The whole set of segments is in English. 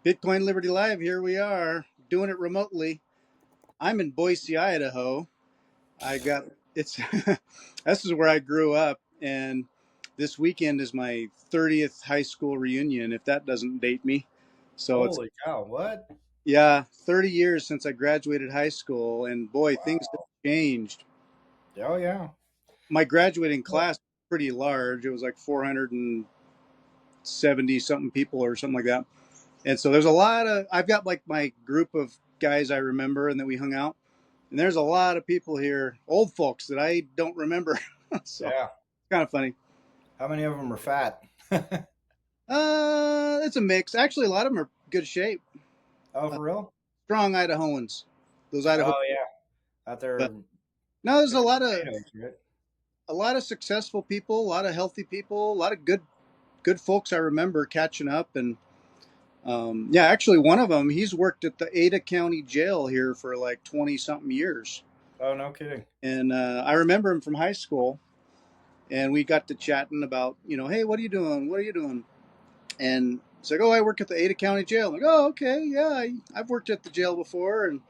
Bitcoin Liberty Live, here we are doing it remotely. I'm in Boise, Idaho. I got it's this is where I grew up, and this weekend is my 30th high school reunion, if that doesn't date me. So it's Holy cow, what? yeah, 30 years since I graduated high school, and boy, things have Wow. changed. Oh, yeah. My graduating Well, class was pretty large. It was like 470 something people or something like that. And so there's a lot of I've got like my group of guys I remember and that we hung out. And there's a lot of people here, old folks that I don't remember. So yeah. it's kind of funny. How many of them are fat? It's a mix. Actually, a lot of them are good shape. Oh, Uh, for real? Strong Idahoans. Those Idaho. Oh, yeah. Out there But no, there's picking potatoes, right? a lot of successful people, a lot of healthy people, a lot of good folks I remember catching up. And yeah, actually, one of them, he's worked at the Ada County Jail here for like 20 something years. Oh, no kidding. And I remember him from high school, and we got to chatting about, hey, what are you doing? What are you doing? And it's like, oh, I work at the Ada County Jail. I'm like, oh, okay, yeah, I've worked at the jail before, and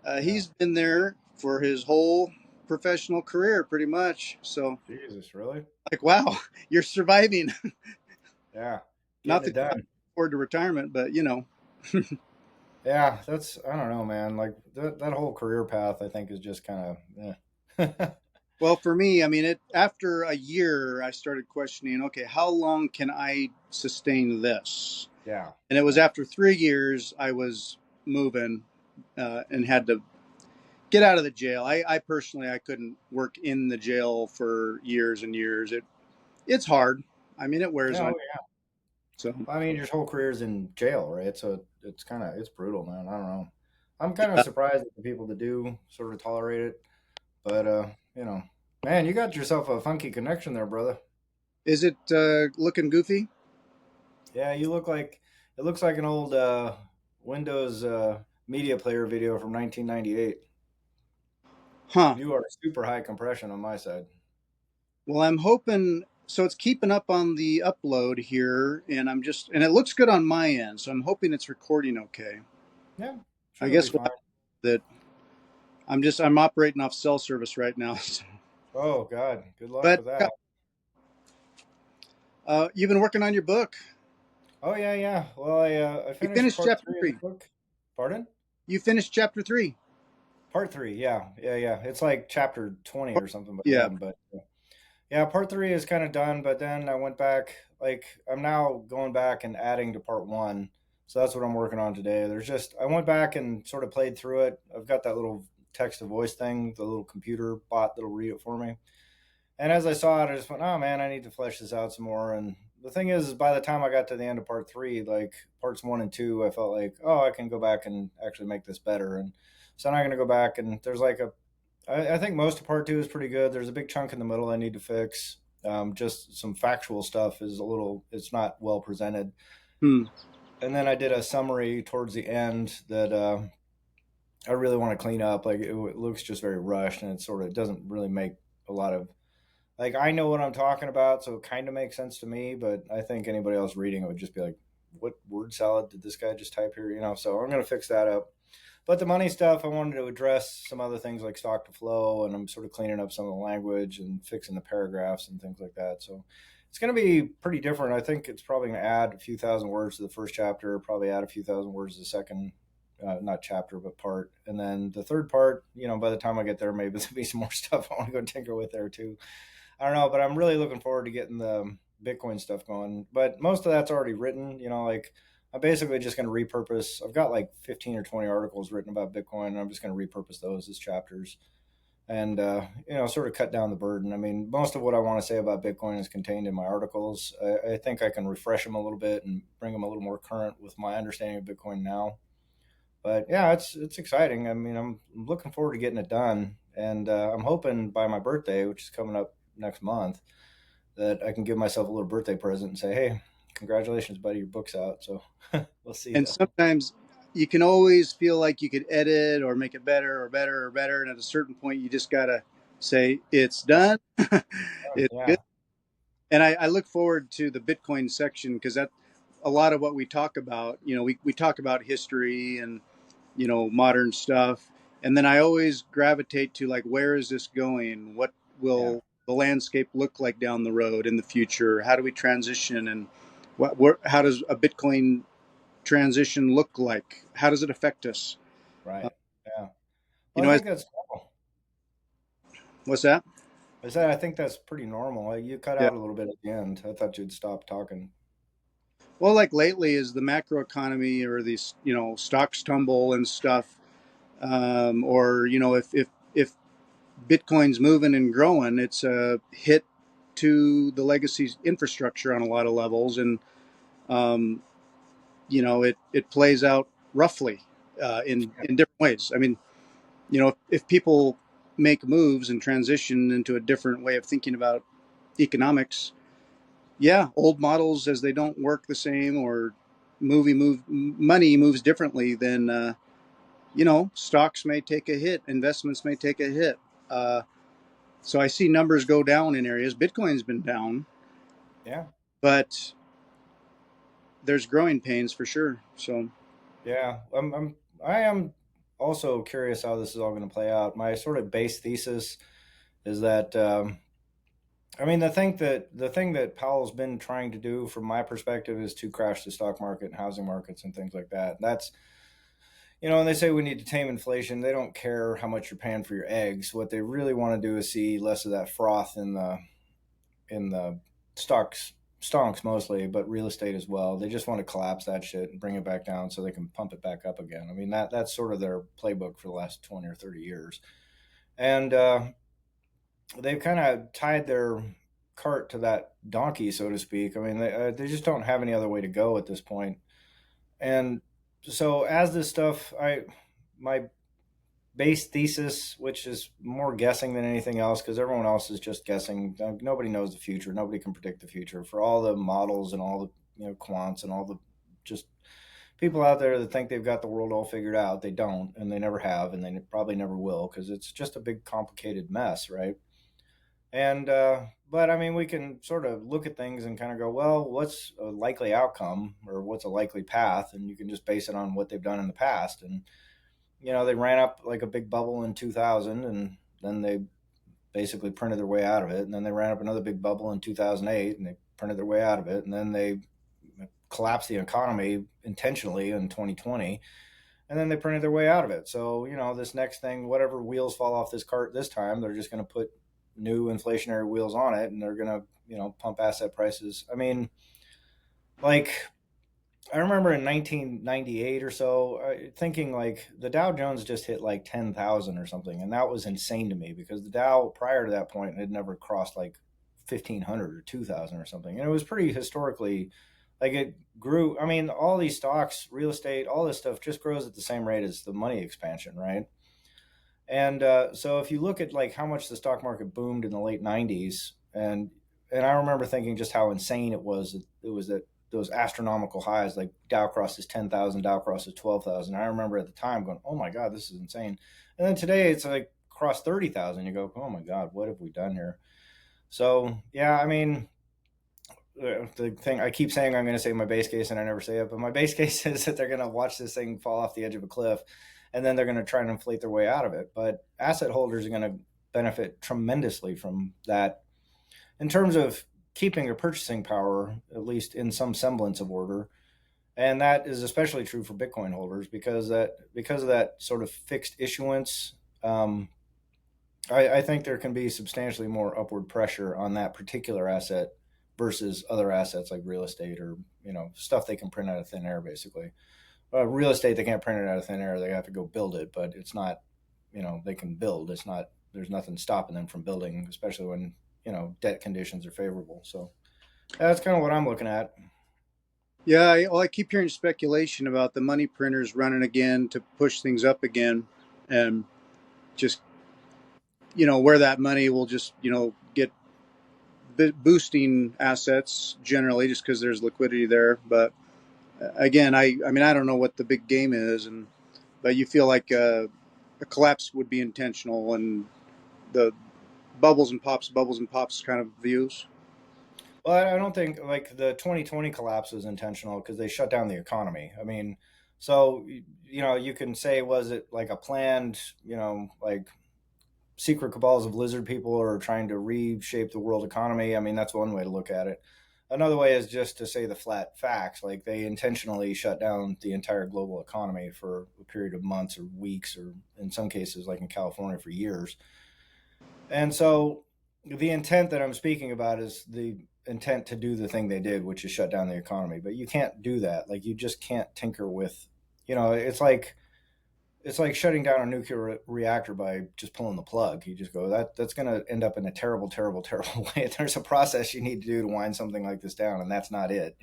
Yeah. he's been there for his whole professional career, pretty much. So, Jesus, really? like, wow, you're surviving. Yeah. Not Getting that it you can done. afford to retirement, but Yeah, I don't know, man. Like that whole career path, I think is just kind of, yeah. well, for me, I mean, it after a year, I started questioning, okay, how long can I sustain this? Yeah. And it was Yeah. after 3 years I was moving and had to get out of the jail. I personally I couldn't work in the jail for years and years. It's hard. I mean, it wears No, on. yeah. So I mean, your whole career's in jail, right? So it's kind of it's brutal, man. I don't know. I'm kind of yeah. surprised at the people that do sort of tolerate it, but you know, man, you got yourself a funky connection there, brother. Is it looking goofy? Yeah, you look like it looks like an old Windows media player video from 1998. Huh. You are super high compression on my side. Well, I'm hoping so. It's keeping up on the upload here, and and it looks good on my end. So I'm hoping it's recording okay. Yeah, I sure, it'll be guess what fine. that I'm operating off cell service right now. So. Oh God, good luck But with that. you've been working on your book. Oh yeah, yeah. Well, I You finished finished part chapter three of the three. book. Pardon? You finished chapter three. Part three, yeah, yeah, yeah. It's like chapter 20 or something by Yeah. then, but yeah, part three is kind of done. But then I went back, like I'm now going back and adding to part one, so that's what I'm working on today. There's just I went back and sort of played through it. I've got that little text to voice thing, the little computer bot that'll read it for me. And as I saw it, I just went, oh man, I need to flesh this out some more. And the thing is by the time I got to the end of part three, like parts one and two, I felt like, oh, I can go back and actually make this better. And so now I'm going to go back and there's like I think most of part two is pretty good. There's a big chunk in the middle I need to fix. Just some factual stuff is a little, it's not well presented. Hmm. And then I did a summary towards the end that I really want to clean up. Like it looks just very rushed and it sort of doesn't really make a lot of like I know what I'm talking about, so it kind of makes sense to me. But I think anybody else reading it would just be like, "What word salad did this guy just type here?" You know. So I'm gonna fix that up. But the money stuff, I wanted to address some other things like stock to flow, and I'm sort of cleaning up some of the language and fixing the paragraphs and things like that. So it's going to be pretty different. I think it's probably going to add a few thousand words to the first chapter, probably add a few thousand words to the second, not chapter, but part. And then the third part, by the time I get there, maybe there'll be some more stuff I want to go tinker with there too. I don't know, but I'm really looking forward to getting the Bitcoin stuff going. But most of that's already written. Like I'm basically just going to repurpose. I've got like 15 or 20 articles written about Bitcoin, and I'm just going to repurpose those as chapters and, sort of cut down the burden. I mean, most of what I want to say about Bitcoin is contained in my articles. I think I can refresh them a little bit and bring them a little more current with my understanding of Bitcoin now. But yeah, it's exciting. I mean, I'm looking forward to getting it done, and I'm hoping by my birthday, which is coming up next month, that I can give myself a little birthday present and say, "Hey, congratulations, buddy, your book's out." So we'll see And though. sometimes you can always feel like you could edit or make it better or better or better, and at a certain point, you just gotta say it's done. It's good. Yeah, And I look forward to the Bitcoin section because that a lot of what we talk about. We talk about history and modern stuff, and then I always gravitate to like, where is this going? What Yeah, will the landscape look like down the road in the future? How do we transition, and how does a Bitcoin transition look like? How does it affect us? Uh, right. Yeah. you Well, I know, as think that's normal. what's that? I think that's pretty normal. Like, you cut Yeah. out a little bit at the end. I thought you'd stop talking. Well, like lately, is the macro economy or these stocks tumble and stuff, or if Bitcoin's moving and growing, it's a hit to the legacy infrastructure on a lot of levels, and um, it plays out roughly in different ways. I mean, if people make moves and transition into a different way of thinking about economics, yeah, old models as they don't work the same, or money moves differently, then stocks may take a hit, investments may take a hit. Uh, so I see numbers go down in areas. Bitcoin's been down, Yeah. but there's growing pains for sure. So Yeah. I am also curious how this is all going to play out. My sort of base thesis is that, I mean, the thing that Powell's been trying to do, from my perspective, is to crash the stock market and housing markets and things like that. That's, and they say we need to tame inflation. They don't care how much you're paying for your eggs. What they really want to do is see less of that froth in the stocks, stonks mostly, but real estate as well. They just want to collapse that shit and bring it back down so they can pump it back up again. I mean, that's sort of their playbook for the last 20 or 30 years. And they've kind of tied their cart to that donkey, so to speak. I mean, they just don't have any other way to go at this point. And so, as this stuff, my base thesis, which is more guessing than anything else, because everyone else is just guessing. Nobody knows the future. Nobody can predict the future. For all the models and all the quants and all the just people out there that think they've got the world all figured out, they don't, and they never have, and they probably never will, because it's just a big complicated mess, right? And but I mean, we can sort of look at things and kind of go, well, what's a likely outcome, or what's a likely path, and you can just base it on what they've done in the past. And they ran up like a big bubble in 2000, and then they basically printed their way out of it. And then they ran up another big bubble in 2008, and they printed their way out of it. And then they collapsed the economy intentionally in 2020, and then they printed their way out of it. So, this next thing, whatever wheels fall off this cart this time, they're just going to put new inflationary wheels on it, and they're going to, pump asset prices. I mean, like, I remember in 1998 or so, thinking like the Dow Jones just hit like 10,000 or something. And that was insane to me, because the Dow prior to that point had never crossed like 1,500 or 2,000 or something. And it was pretty historically, like, it grew. I mean, all these stocks, real estate, all this stuff just grows at the same rate as the money expansion, right? And so if you look at like how much the stock market boomed in the late 90s, and I remember thinking just how insane it was. It was that those astronomical highs, like Dow crosses 10,000, Dow crosses 12,000. I remember at the time going, "Oh my God, this is insane." And then today it's like cross 30,000. You go, "Oh my God, what have we done here?" So yeah, I mean, the thing I keep saying, I'm going to say my base case, and I never say it, but my base case is that they're going to watch this thing fall off the edge of a cliff, and then they're going to try and inflate their way out of it. But asset holders are going to benefit tremendously from that, in terms of keeping their purchasing power, at least in some semblance of order. And that is especially true for Bitcoin holders, because of that sort of fixed issuance. I think there can be substantially more upward pressure on that particular asset versus other assets like real estate, or stuff they can print out of thin air, basically. Real estate, they can't print it out of thin air; they have to go build it. But it's not, they can build. It's not. There's nothing stopping them from building, especially when debt conditions are favorable. So that's kind of what I'm looking at. yeah, I keep hearing speculation about the money printers running again to push things up again, and just where that money will just get boosting assets generally, just because there's liquidity there. But again, I mean, I don't know what the big game is, but you feel like a collapse would be intentional, and the bubbles and pops kind of views. Well, I don't think like the 2020 collapse was intentional because they shut down the economy. I mean, so you can say was it like a planned, like secret cabals of lizard people are trying to reshape the world economy. I mean, that's one way to look at it. Another way is just to say the flat facts, like they intentionally shut down the entire global economy for a period of months or weeks, or in some cases, like in California, for years. And so the intent that I'm speaking about is the intent to do the thing they did, which is shut down the economy. But you can't do that. Like you just can't tinker with, it's like shutting down a nuclear reactor by just pulling the plug. You just go that's going to end up in a terrible, terrible, terrible way. There's a process you need to do to wind something like this down, and that's not it.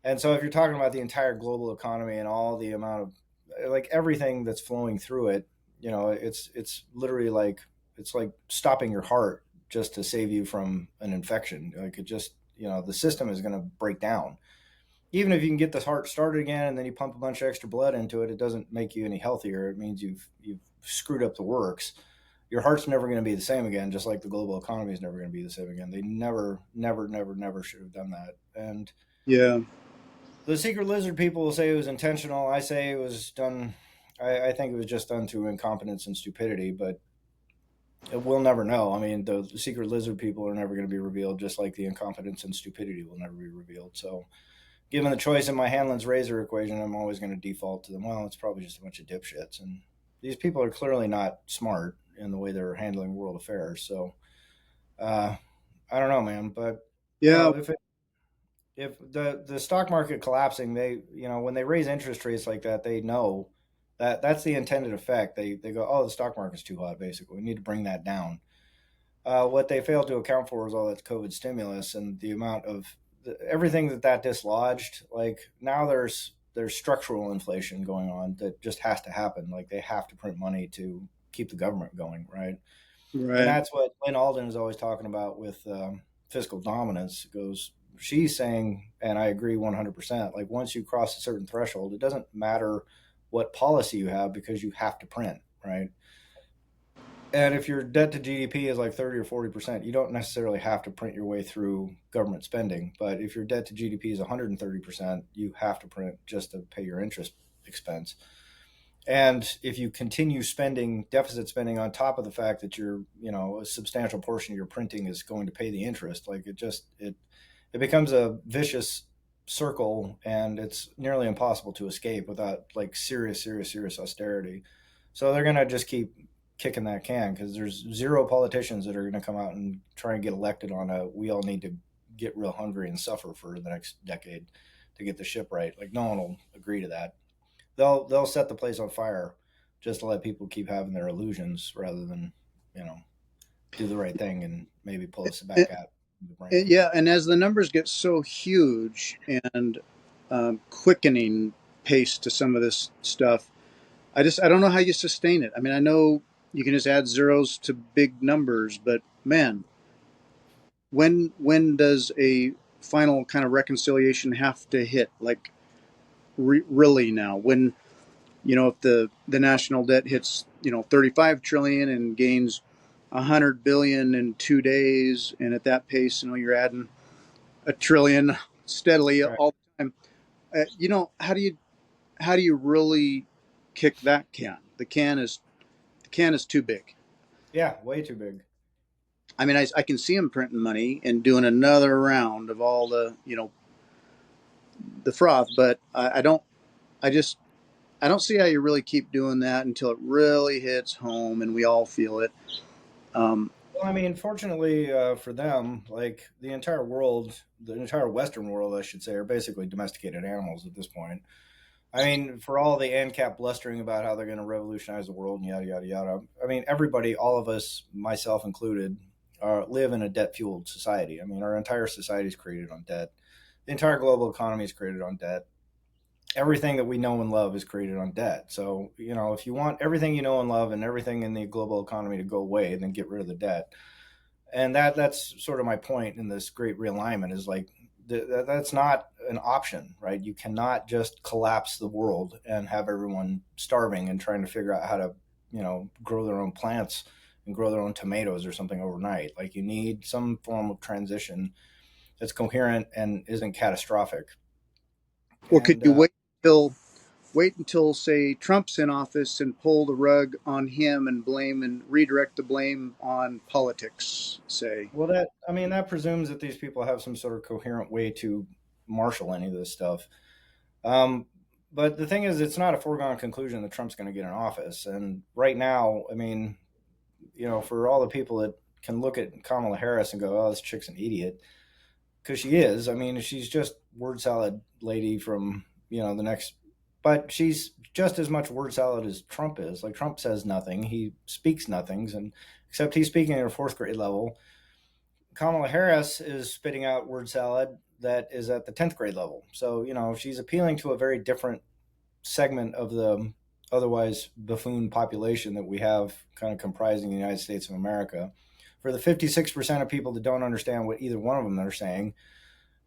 And so if you're talking about the entire global economy and all the amount of like everything that's flowing through it, it's literally like it's like stopping your heart just to save you from an infection. Like it just the system is going to break down. Even if you can get the heart started again and then you pump a bunch of extra blood into it, it doesn't make you any healthier. It means you've screwed up the works. Your heart's never going to be the same again, just like the global economy is never going to be the same again. They never, never, never, never should have done that. And Yeah. the secret lizard people will say it was intentional. I say it was done. I think it was just done through incompetence and stupidity, but we'll never know. I mean, the secret lizard people are never going to be revealed, just like the incompetence and stupidity will never be revealed. So, given the choice in my Hanlon's razor equation, I'm always going to default to them. Well, it's probably just a bunch of dipshits, and these people are clearly not smart in the way they're handling world affairs. So, uh, I don't know, man, but Yeah. if the stock market collapsing, when they raise interest rates like that, they know that that's the intended effect. They go, oh, the stock market's too hot. Basically, we need to bring that down. What they failed to account for was all that COVID stimulus and the amount of everything that dislodged. Like now there's structural inflation going on that just has to happen. Like they have to print money to keep the government going, right? And Right. that's what Lynn Alden is always talking about with fiscal dominance. Goes she's saying, and I agree 100%. Like once you cross a certain threshold, it doesn't matter what policy you have because you have to print, right? And if your debt to GDP is like 30 or 40%, you don't necessarily have to print your way through government spending. But if your debt to GDP is 130%, you have to print just to pay your interest expense. And if you continue spending deficit spending on top of the fact that a substantial portion of your printing is going to pay the interest, like it becomes a vicious circle, and it's nearly impossible to escape without like serious, serious, serious austerity. So they're going to just keep kicking that can because there's zero politicians that are going to come out and try and get elected on a we all need to get real hungry and suffer for the next decade to get the ship right. Like no one will agree to that. They'll set the place on fire just to let people keep having their illusions rather than you know do the right thing and maybe pull us back out the brink. Yeah, and as the numbers get so huge and quickening pace to some of this stuff, I don't know how you sustain it. I mean, I know you can just add zeros to big numbers, but man, when does a final kind of reconciliation have to hit? Like really now, when if the national debt hits 35 trillion and gains 100 billion in 2 days, and at that pace, you're adding a trillion steadily Right. all the time. How do you really kick that can? The can is too big. Yeah, way too big. I mean, I can see them printing money and doing another round of all the froth, but I don't see how you really keep doing that until it really hits home and we all feel it. Um, Well, I mean, fortunately for them, like the entire world, the entire Western world, I should say, are basically domesticated animals at this point. I mean, for all the ANCAP blustering about how they're going to revolutionize the world and yada yada yada. I mean, everybody, all of us, myself included, live in a debt-fueled society. I mean, our entire society is created on debt. The entire global economy is created on debt. Everything that we know and love is created on debt. So, if you want everything you know and love and everything in the global economy to go away, then get rid of the debt. And that's sort of my point in this great realignment is like that's not an option, right? You cannot just collapse the world and have everyone starving and trying to figure out how to grow their own plants and grow their own tomatoes or something overnight. Like you need some form of transition. that's coherent and isn't catastrophic. Or could And you wait until say Trump's in office and pull the rug on him and blame and redirect the blame on politics, say? well, that I mean that presumes that these people have some sort of coherent way to marshal any of this stuff. Um, but the thing is, it's not a foregone conclusion that Trump's going to get in office. And right now, I mean, for all the people that can look at Kamala Harris and go, "Oh, this chick's an idiot," because she is. I mean, she's just word salad lady from the next, but she's just as much word salad as Trump is. Like Trump says nothing, he speaks nothings, and except he's speaking at a fourth grade level. Kamala Harris is spitting out word salad that is at the 10th grade level. So she's appealing to a very different segment of the otherwise buffoon population that we have kind of comprising the United States of America. For the 56% of people that don't understand what either one of them are saying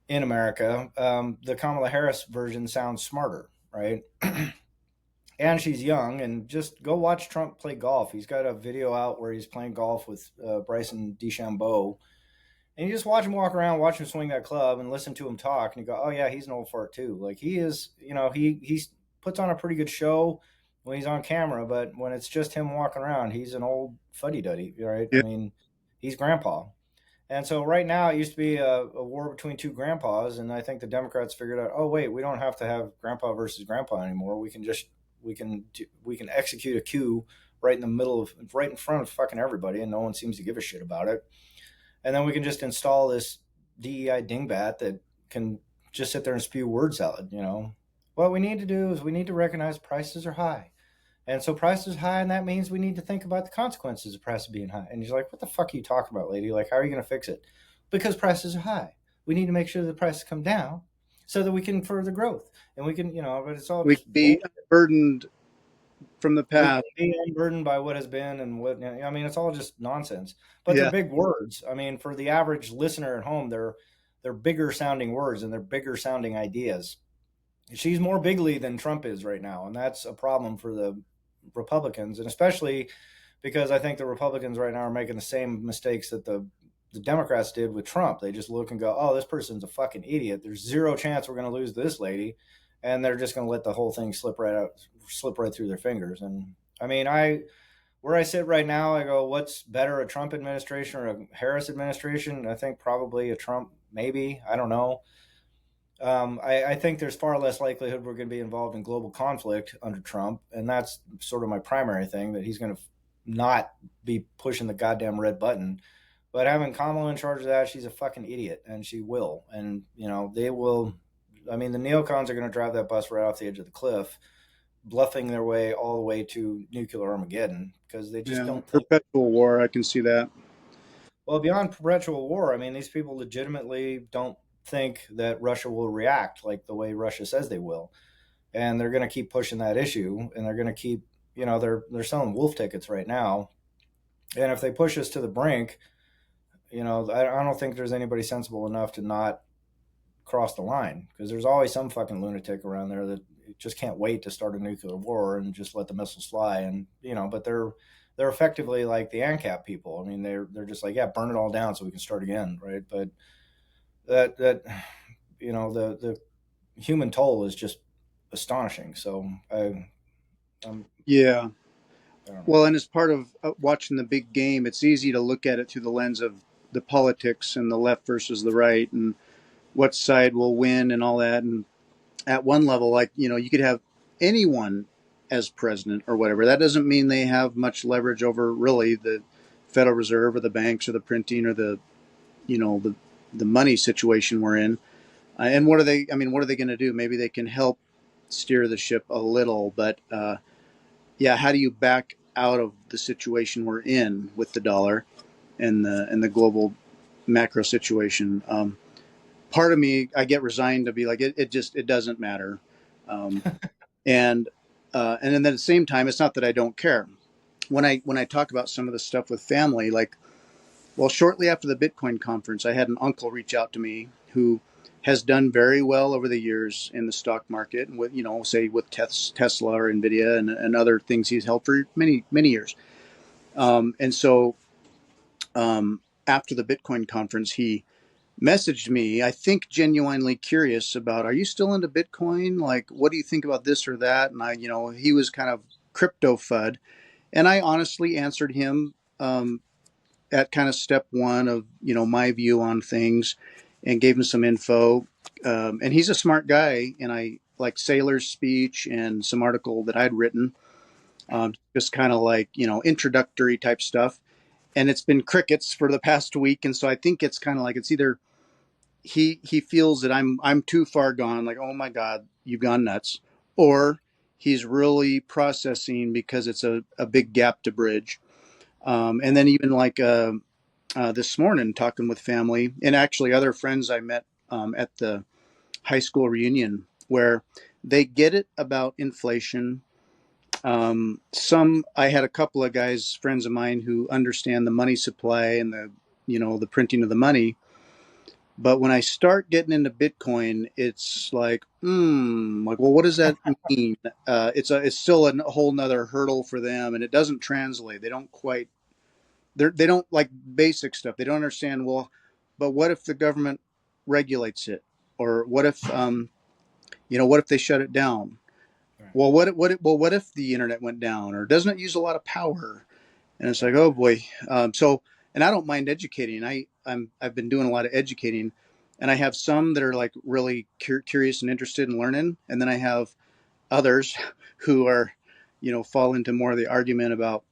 in America, the Kamala Harris version sounds smarter, right? And she's young, and just go watch Trump play golf. He's got a video out where he's playing golf with Bryson DeChambeau, and you just watch him walk around, watch him swing that club, and listen to him talk, and you go, "Oh yeah, he's an old fart too." Like he is, he puts on a pretty good show when he's on camera, but when it's just him walking around, he's an old fuddy duddy, right? I Yeah. mean, he's grandpa. And so right now it used to be a war between two grandpas, and I think the Democrats figured out, oh wait, we don't have to have grandpa versus grandpa anymore. We can execute a coup right in front of fucking everybody, and no one seems to give a shit about it. And then we can just install this DEI dingbat that can just sit there and spew word salad. What we need to do is we need to recognize prices are high. And so prices high, and that means we need to think about the consequences of prices being high. And he's like, "What the fuck are you talking about, lady? Like, how are you going to fix it?" Because prices are high. We need to make sure the prices come down so that we can further growth. And we can, but it's all We just can be bullshit. unburdened from the We can past. be unburdened by what has been and what, I mean, it's all just nonsense. But they're Yeah. big words. I mean, for the average listener at home, they're bigger sounding words and they're bigger sounding ideas. She's more bigly than Trump is right now, and that's a problem for the Republicans, and especially because I think the Republicans right now are making the same mistakes that the Democrats did with Trump. They just look and go, "Oh, this person's a fucking idiot. There's zero chance we're going to lose this lady," and they're just going to let the whole thing slip right through their fingers. And I mean, where I sit right now, I go, "What's better, a Trump administration or a Harris administration?" I think probably a Trump, maybe. I don't know. I think there's far less likelihood we're going to be involved in global conflict under Trump, and that's sort of my primary thing, that he's going to not be pushing the goddamn red button. But having Kamala in charge of that, she's a fucking idiot, and she will. And they will. I mean, the neocons are going to drive that bus right off the edge of the cliff, bluffing their way all the way to nuclear Armageddon because they just Yeah. don't think. Perpetual war. I can see that. Well, beyond perpetual war, I mean, these people legitimately don't think that Russia will react like the way Russia says they will, and they're going to keep pushing that issue, and they're going to keep, they're selling wolf tickets right now, and if they push us to the brink, I don't think there's anybody sensible enough to not cross the line, because there's always some fucking lunatic around there that just can't wait to start a nuclear war and just let the missiles fly, and but they're effectively like the ANCAP people. I mean, they're just like, yeah, burn it all down so we can start again, right? But that the human toll is just astonishing. So I'm Yeah. I don't know. Well, and as part of watching the big game, it's easy to look at it through the lens of the politics and the left versus the right and what side will win and all that. And at one level, like, you could have anyone as president or whatever. That doesn't mean they have much leverage over really the Federal Reserve or the banks or the printing or the money situation we're in. And what are they? I mean, what are they going to do? Maybe they can help steer the ship a little, but yeah, how do you back out of the situation we're in with the dollar and the global macro situation? Part of me, I get resigned to be like it doesn't matter, um, and and then at the same time, it's not that I don't care. When I talk about some of the stuff with family, like, well, shortly after the Bitcoin conference, I had an uncle reach out to me who has done very well over the years in the stock market, and with say with Tesla or Nvidia and other things he's held for many years. And so after the Bitcoin conference, he messaged me, I think genuinely curious about, are you still into Bitcoin? Like, what do you think about this or that? And he was kind of crypto FUD. And I honestly answered him at kind of step one of, my view on things and gave him some info. And he's a smart guy. And I like Saylor's speech and some article that I'd written, just kind of like, introductory type stuff. And it's been crickets for the past week. And so I think it's kind of like it's either he feels that I'm too far gone, like, oh my God, you've gone nuts, or he's really processing because it's a big gap to bridge. And then even like this morning, talking with family and actually other friends I met at the high school reunion, where they get it about inflation. Some I had a couple of guys, friends of mine, who understand the money supply and the printing of the money, but when I start getting into Bitcoin, it's like, well, what does that mean? It's still a whole nother hurdle for them, and it doesn't translate. They don't quite they don't like basic stuff. They don't understand. Well, but what if the government regulates it, or what if they shut it down? Right. What if the internet went down, or doesn't it use a lot of power? And it's like, Right. oh boy. And I don't mind educating. I've been doing a lot of educating, and I have some that are like really curious and interested in learning, and then I have others who are, fall into more of the argument about,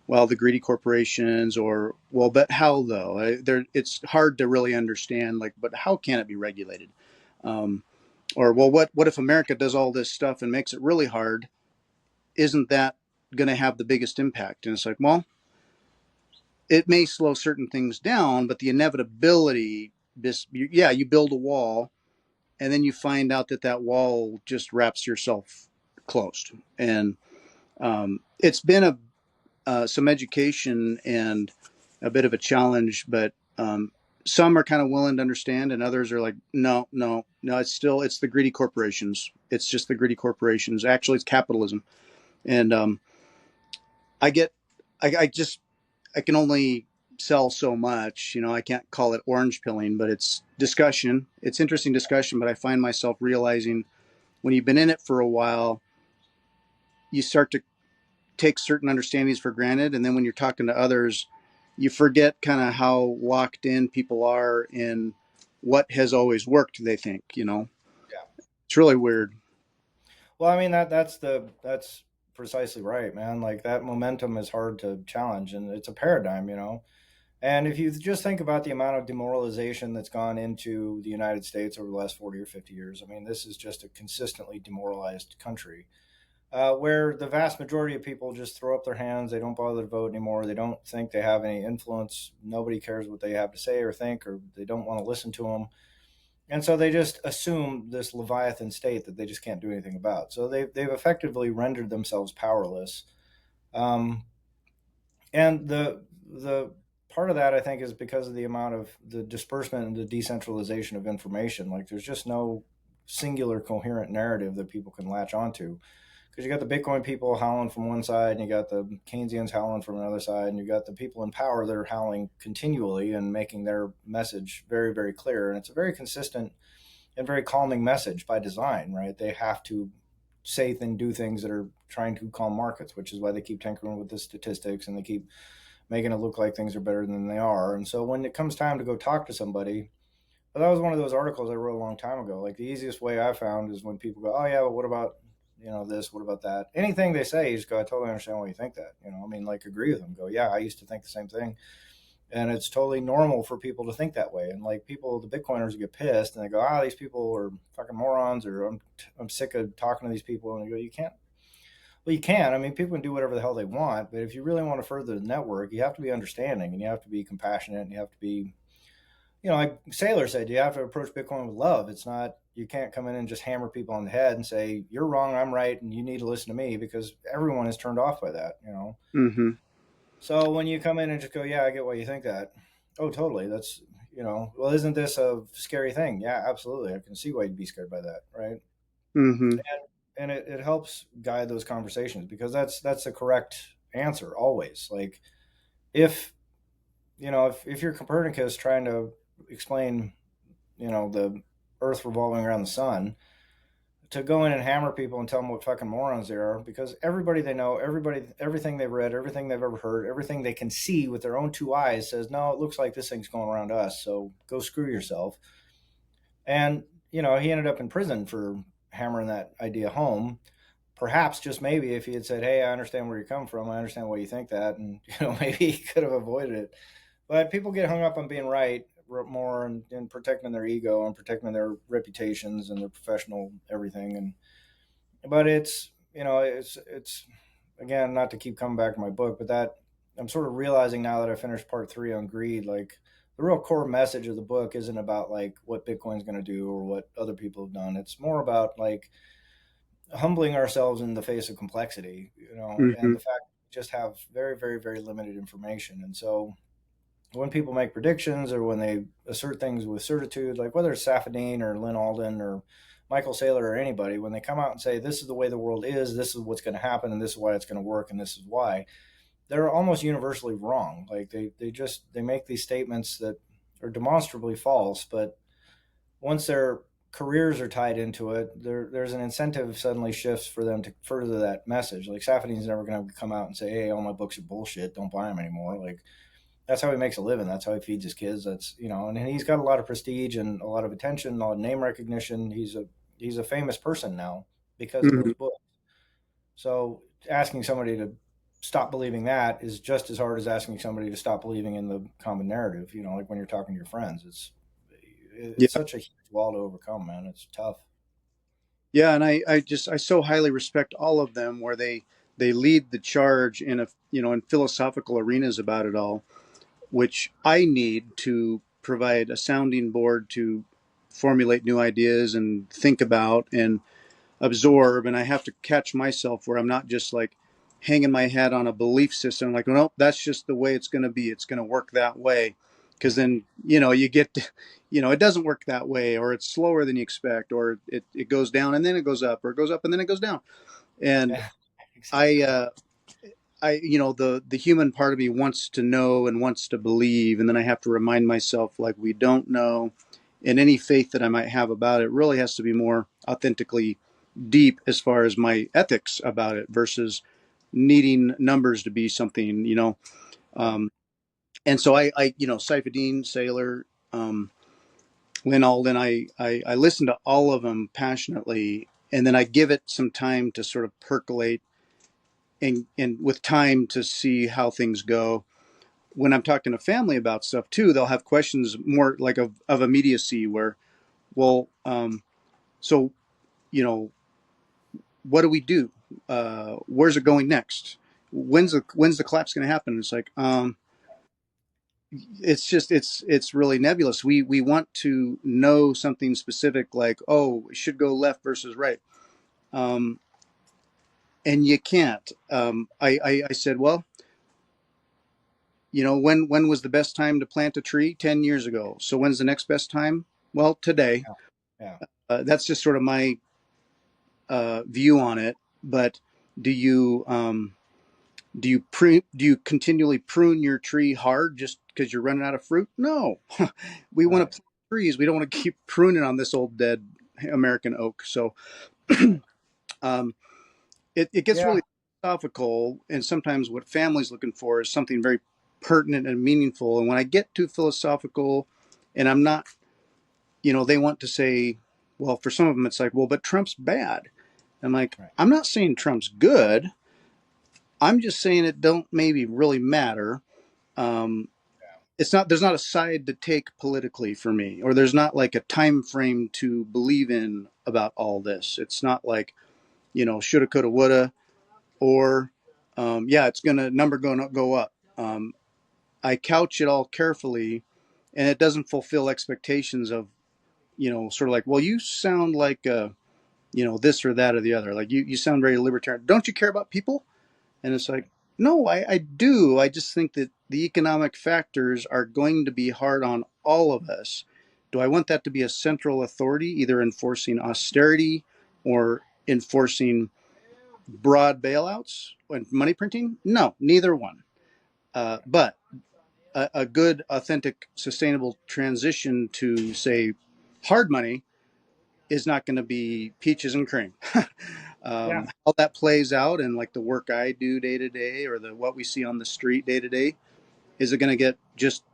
well, the greedy corporations, or well, but how though? It's hard to really understand. Like, but how can it be regulated? Um, or well, what if America does all this stuff and makes it really hard? Isn't that going to have the biggest impact? And it's like, well, it may slow certain things down, but the inevitability, yeah, you build a wall and then you find out that that wall just wraps yourself closed. And it's been some education and a bit of a challenge, but some are kind of willing to understand, and others are like, no, no, no. It's the greedy corporations. It's just the greedy corporations. Actually, it's capitalism. And I get, I just I can only sell so much. I can't call it orange pilling, but it's discussion. It's interesting discussion, but I find myself realizing when you've been in it for a while, you start to take certain understandings for granted. And then when you're talking to others, you forget kind of how locked in people are in what has always worked, they think. Yeah. It's really weird. Well, I mean that's precisely right, man. Like that momentum is hard to challenge, and it's a paradigm. And if you just think about the amount of demoralization that's gone into the United States over the last 40 or 50 years, I mean, this is just a consistently demoralized country where the vast majority of people just throw up their hands. They don't bother to vote anymore. They don't think they have any influence. Nobody cares what they have to say or think, or they don't want to listen to them. And so they just assume this Leviathan state that they just can't do anything about. So they've effectively rendered themselves powerless. Um, and the part of that I think is because of the amount of the disbursement and the decentralization of information. Like there's just no singular coherent narrative that people can latch onto, because you got the Bitcoin people howling from one side, and you got the Keynesians howling from another side, and you got the people in power that are howling continually and making their message very, very clear. And it's a very consistent and very calming message by design, right? They have to say and do things that are trying to calm markets, which is why they keep tinkering with the statistics and they keep making it look like things are better than they are. And so when it comes time to go talk to somebody, well, that was one of those articles I wrote a long time ago. Like the easiest way I found is when people go, "Oh yeah, well, what about this? What about that?" Anything they say, you just go, "I totally understand why you think that." I mean, like agree with them. Go, "Yeah, I used to think the same thing," and it's totally normal for people to think that way. And like people, the Bitcoiners get pissed and they go, "Ah, these people are fucking morons," or I'm sick of talking to these people." And you go, "You can't." Well, you can. I mean, people can do whatever the hell they want, but if you really want to further the network, you have to be understanding and you have to be compassionate and you have to be, like Sailor said, you have to approach Bitcoin with love. It's not, you can't come in and just hammer people on the head and say, "You're wrong, I'm right, and you need to listen to me," because everyone is turned off by that. Mm-hmm. So when you come in and just go, "Yeah, I get why you think that." Oh, totally. That's, well, isn't this a scary thing? Yeah, absolutely. I can see why you'd be scared by that. Right. Mm-hmm. And it helps guide those conversations because that's the correct answer always. Like if, if you're Copernicus trying to explain, the Earth revolving around the sun, to go in and hammer people and tell them what fucking morons they are, because everybody they know, everything they've read, everything they've ever heard, everything they can see with their own two eyes says, no, it looks like this thing's going around us, so go screw yourself. And, he ended up in prison for hammering that idea home. Perhaps, just maybe, if he had said, hey, I understand where you come from, I understand why you think that, and, maybe he could have avoided it. But people get hung up on being right more, and protecting their ego and protecting their reputations and their professional everything. And but it's again, not to keep coming back to my book, but that I'm sort of realizing now that I finished part 3 on greed, like the real core message of the book isn't about like what Bitcoin's going to do or what other people have done. It's more about like humbling ourselves in the face of complexity, and Hmm. the fact we just have very, very, very limited information. And so when people make predictions or when they assert things with certitude, like whether it's Safadine or Lynn Alden or Michael Saylor or anybody, when they come out and say, this is the way the world is, this is what's going to happen, and this is why it's going to work, and this is why, they're almost universally wrong. Like they make these statements that are demonstrably false, but once their careers are tied into it, there's an incentive suddenly shifts for them to further that message. Like Safadine's never going to come out and say, hey, all my books are bullshit, don't buy them anymore. Like that's how he makes a living. That's how he feeds his kids. That's and he's got a lot of prestige and a lot of attention, a lot of name recognition. He's a famous person now because of those Hmm. books. So asking somebody to stop believing that is just as hard as asking somebody to stop believing in the common narrative. Like when you're talking to your friends, Yeah. it's such a huge wall to overcome, man. It's tough. Yeah. And I so highly respect all of them where they lead the charge in in philosophical arenas about it all, which I need to provide a sounding board to formulate new ideas and think about and absorb. And I have to catch myself where I'm not just like hanging my hat on a belief system, like, well, no, that's just the way it's going to be. It's going to work that way. Because then, you get, it doesn't work that way, or it's slower than you expect, or it goes down and then it goes up, or it goes up and then it goes down. And Yeah, I, exactly. the human part of me wants to know and wants to believe. And then I have to remind myself, like, we don't know. And any faith that I might have about it really has to be more authentically deep as far as my ethics about it versus needing numbers to be something. Right. Um, and so Saifedean, Sailor, Lynn Alden, I listen to all of them passionately, and then I give it some time to sort of percolate and with time to see how things go. When I'm talking to family about stuff too, they'll have questions more like of immediacy where, well, so, you know, what do we do? Where's it going next? When's the collapse going to happen? It's like it's just it's really nebulous. We want to know something specific, like, oh, it should go left versus right, um, and you can't. I said, well, when was the best time to plant a tree? 10 years ago. So when's the next best time? Well, today. Yeah. Yeah. That's just sort of my view on it. But do you do you continually prune your tree hard just because you're running out of fruit? No, we want Right. to plant trees. We don't want to keep pruning on this old dead American oak. So um, it gets Yeah. really philosophical, and sometimes what family's looking for is something very pertinent and meaningful. And when I get too philosophical, and I'm not, they want to say, well, for some of them, it's like, well, but Trump's bad. I'm like, Right. I'm not saying Trump's good. I'm just saying it don't maybe really matter. Um, it's not there's not a side to take politically for me, or there's not like a time frame to believe in about all this. It's not like shoulda, coulda, woulda, or yeah, it's gonna go up. I couch it all carefully, and it doesn't fulfill expectations of sort of like, well, you sound like this or that or the other. Like you sound very libertarian. Don't you care about people? And it's like, no, I do. I just think that the economic factors are going to be hard on all of us. Do I want that to be a central authority, either enforcing austerity or enforcing broad bailouts and money printing? No, neither one. But a good, authentic, sustainable transition to, say, hard money is not going to be peaches and cream. Yeah. How that plays out and like the work I do day to day or the what we see on the street day to day, is it going to get just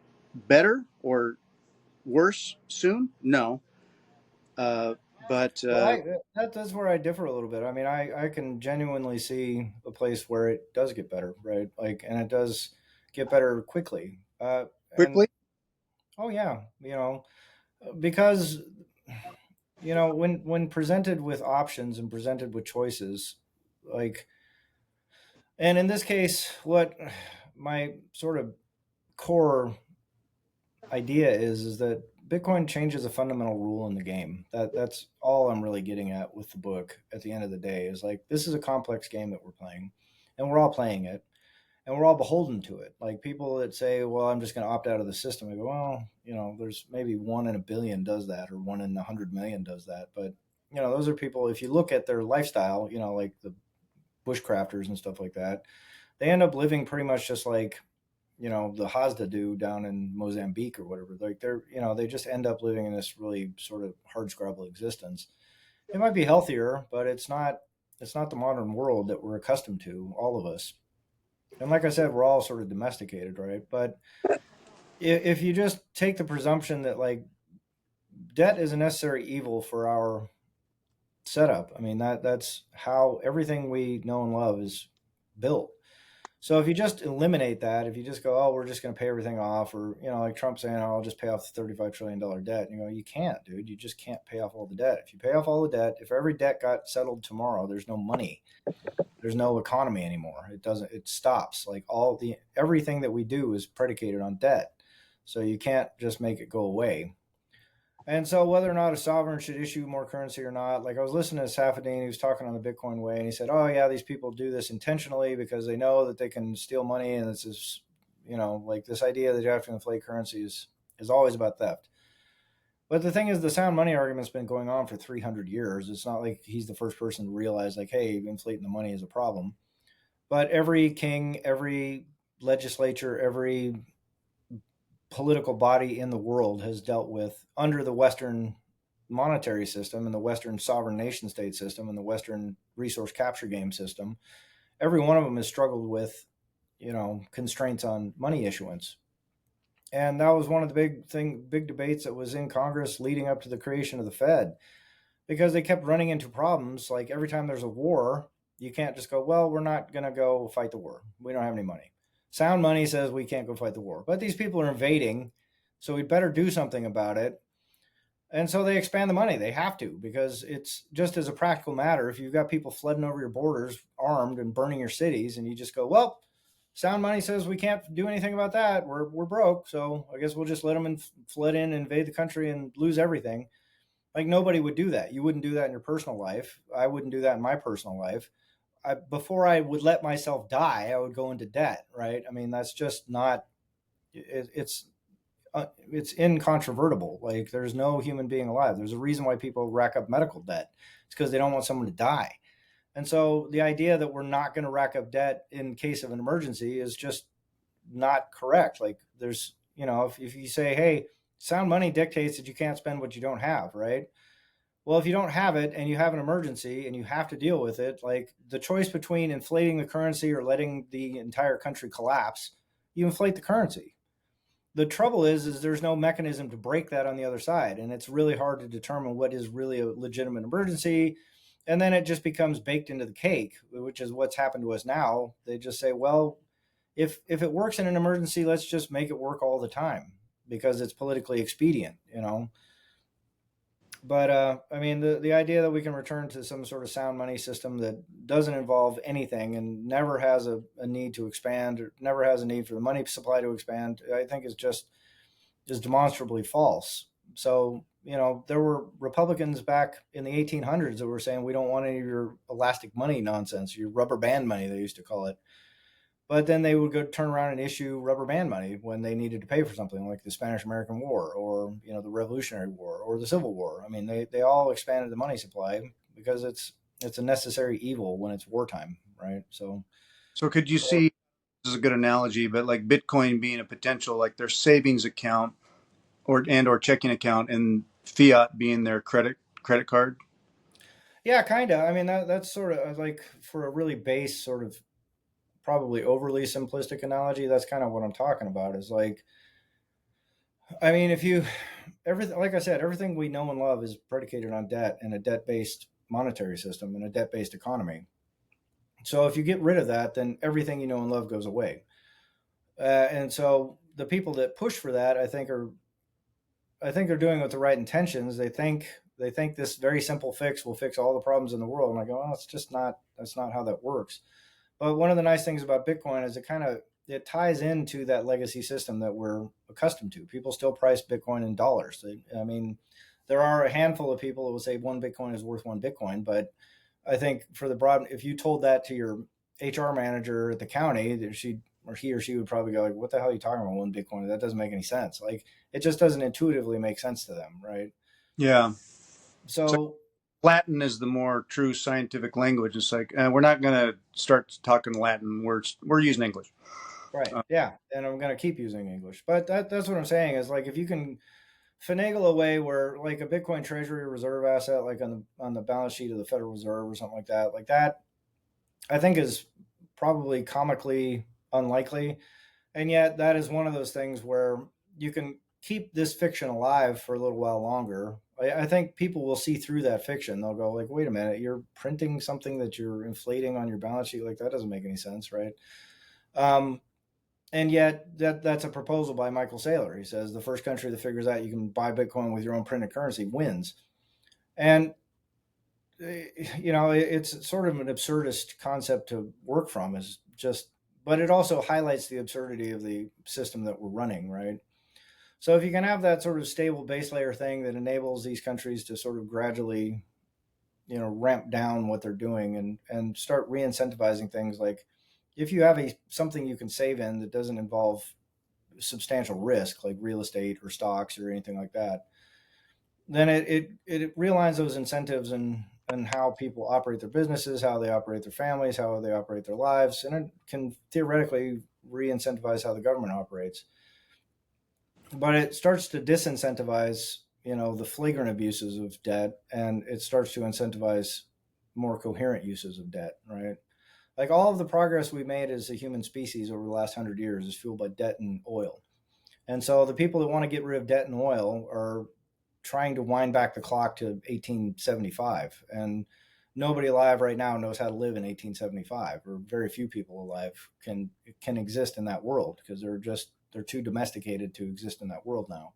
better or worse soon? No. Uh, but Well, that's where I differ a little bit. I mean, I can genuinely see a place where it does get better, right? Like, and it does get better quickly. And quickly, oh yeah, because when presented with options and presented with choices, like, and in this case, what my sort of core idea is that Bitcoin changes a fundamental rule in the game. That's all I'm really getting at with the book at the end of the day is like this is a complex game that we're playing and we're all playing it and we're all beholden to it. Like people that say, well, I'm just going to opt out of the system. I go, well, there's maybe 1 in 1 billion does that or 1 in 100 million does that. But, those are people, if you look at their lifestyle, like the bushcrafters and stuff like that, they end up living pretty much just like the Hazda do down in Mozambique or whatever. Like they just end up living in this really sort of hard scrabble existence. It might be healthier, but it's not the modern world that we're accustomed to, all of us. And like I said, we're all sort of domesticated, right? But if you just take the presumption that like debt is a necessary evil for our setup, I mean that's how everything we know and love is built. So if you just eliminate that, if you just go, oh, we're just going to pay everything off, or like Trump saying, oh, I'll just pay off the $35 trillion debt, and you can't, dude. You just can't pay off all the debt. If you pay off all the debt, if every debt got settled tomorrow, there's no money, there's no economy anymore. It doesn't. It stops. Like everything that we do is predicated on debt. So you can't just make it go away. And so, whether or not a sovereign should issue more currency or not, like I was listening to Safadine, he was talking on the Bitcoin way, and he said, "Oh yeah, these people do this intentionally because they know that they can steal money, and this is, like this idea that you have to inflate currency is always about theft." But the thing is, the sound money argument's been going on for 300 years. It's not like he's the first person to realize, like, hey, inflating the money is a problem. But every king, every legislature, every political body in the world has dealt with under the Western monetary system and the Western sovereign nation state system and the Western resource capture game system. Every one of them has struggled with, constraints on money issuance. And that was one of the big debates that was in Congress leading up to the creation of the Fed, because they kept running into problems. Like every time there's a war, you can't just go, well, we're not going to go fight the war. We don't have any money. Sound money says we can't go fight the war, but these people are invading, so we better do something about it. And so they expand the money. They have to, because it's just as a practical matter. If you've got people flooding over your borders armed and burning your cities, and you just go, well, sound money says we can't do anything about that. We're broke, so I guess we'll just let them flood in, invade the country, and lose everything. Like nobody would do that. You wouldn't do that in your personal life. I wouldn't do that in my personal life. Before I would let myself die, I would go into debt, right? I mean, that's just not. It's incontrovertible. Like there's no human being alive. There's a reason why people rack up medical debt. It's because they don't want someone to die. And so the idea that we're not going to rack up debt in case of an emergency is just not correct. Like there's, if you say, hey, sound money dictates that you can't spend what you don't have, right? Well, if you don't have it and you have an emergency and you have to deal with it, like the choice between inflating the currency or letting the entire country collapse, you inflate the currency. The trouble is there's no mechanism to break that on the other side, and it's really hard to determine what is really a legitimate emergency. And then it just becomes baked into the cake, which is what's happened to us now. They just say, well, if it works in an emergency, let's just make it work all the time because it's politically expedient. But I mean, the idea that we can return to some sort of sound money system that doesn't involve anything and never has a need to expand, or never has a need for the money supply to expand, I think is demonstrably false. So there were Republicans back in the 1800s that were saying we don't want any of your elastic money nonsense, your rubber band money they used to call it. But then they would go turn around and issue rubber band money when they needed to pay for something like the Spanish American War or the Revolutionary War or the Civil War. I mean, they all expanded the money supply because it's a necessary evil when it's wartime, right? So so could you see? this is a good analogy, but like Bitcoin being a potential, like their savings account or checking account, and fiat being their credit card. Yeah, kind of. I mean, that's sort of like for a really base, sort of probably overly simplistic analogy. That's kind of what I'm talking about. Is like, I mean, if you everything, like I said, everything we know and love is predicated on debt and a debt based monetary system and a debt based economy. So if you get rid of that, then everything you know and love goes away. And so the people that push for that, I think they're doing it with the right intentions. They think this very simple fix will fix all the problems in the world. And I go, well, it's just not. That's not how that works. But one of the nice things about Bitcoin is it ties into that legacy system that we're accustomed to. People still price Bitcoin in dollars. I mean, there are a handful of people who will say one Bitcoin is worth one Bitcoin, but I think for the broad, if you told that to your HR manager at the county, he or she would probably go like, "What the hell are you talking about? One Bitcoin? That doesn't make any sense." Like it just doesn't intuitively make sense to them, right? Yeah. So So Latin is the more true scientific language. It's like we're not going to start talking Latin. We're using English. right, yeah, and I'm going to keep using English, but that's what I'm saying is like if you can finagle a way where like a Bitcoin treasury reserve asset, like on the balance sheet of the Federal Reserve or something like that, I think is probably comically unlikely. And yet that is one of those things where you can keep this fiction alive for a little while longer. I think people will see through that fiction. They'll go like, wait a minute, you're printing something that you're inflating on your balance sheet. Like that doesn't make any sense, right? Um, and yet that's a proposal by Michael Saylor. He says the first country that figures out you can buy Bitcoin with your own printed currency wins. And it's sort of an absurdist concept to work from. Is just, but it also highlights the absurdity of the system that we're running, right? So if you can have that sort of stable base layer thing that enables these countries to sort of gradually, ramp down what they're doing and start re-incentivizing things like if you have something you can save in that doesn't involve substantial risk like real estate or stocks or anything like that, then it realigns those incentives and how people operate their businesses, how they operate their families, how they operate their lives, and it can theoretically re-incentivize how the government operates. But it starts to disincentivize, the flagrant abuses of debt, and it starts to incentivize more coherent uses of debt, right? Like all of the progress we made as a human species over the last 100 years is fueled by debt and oil. And so the people that want to get rid of debt and oil are trying to wind back the clock to 1875. And nobody alive right now knows how to live in 1875, or very few people alive can exist in that world because they're too domesticated to exist in that world now.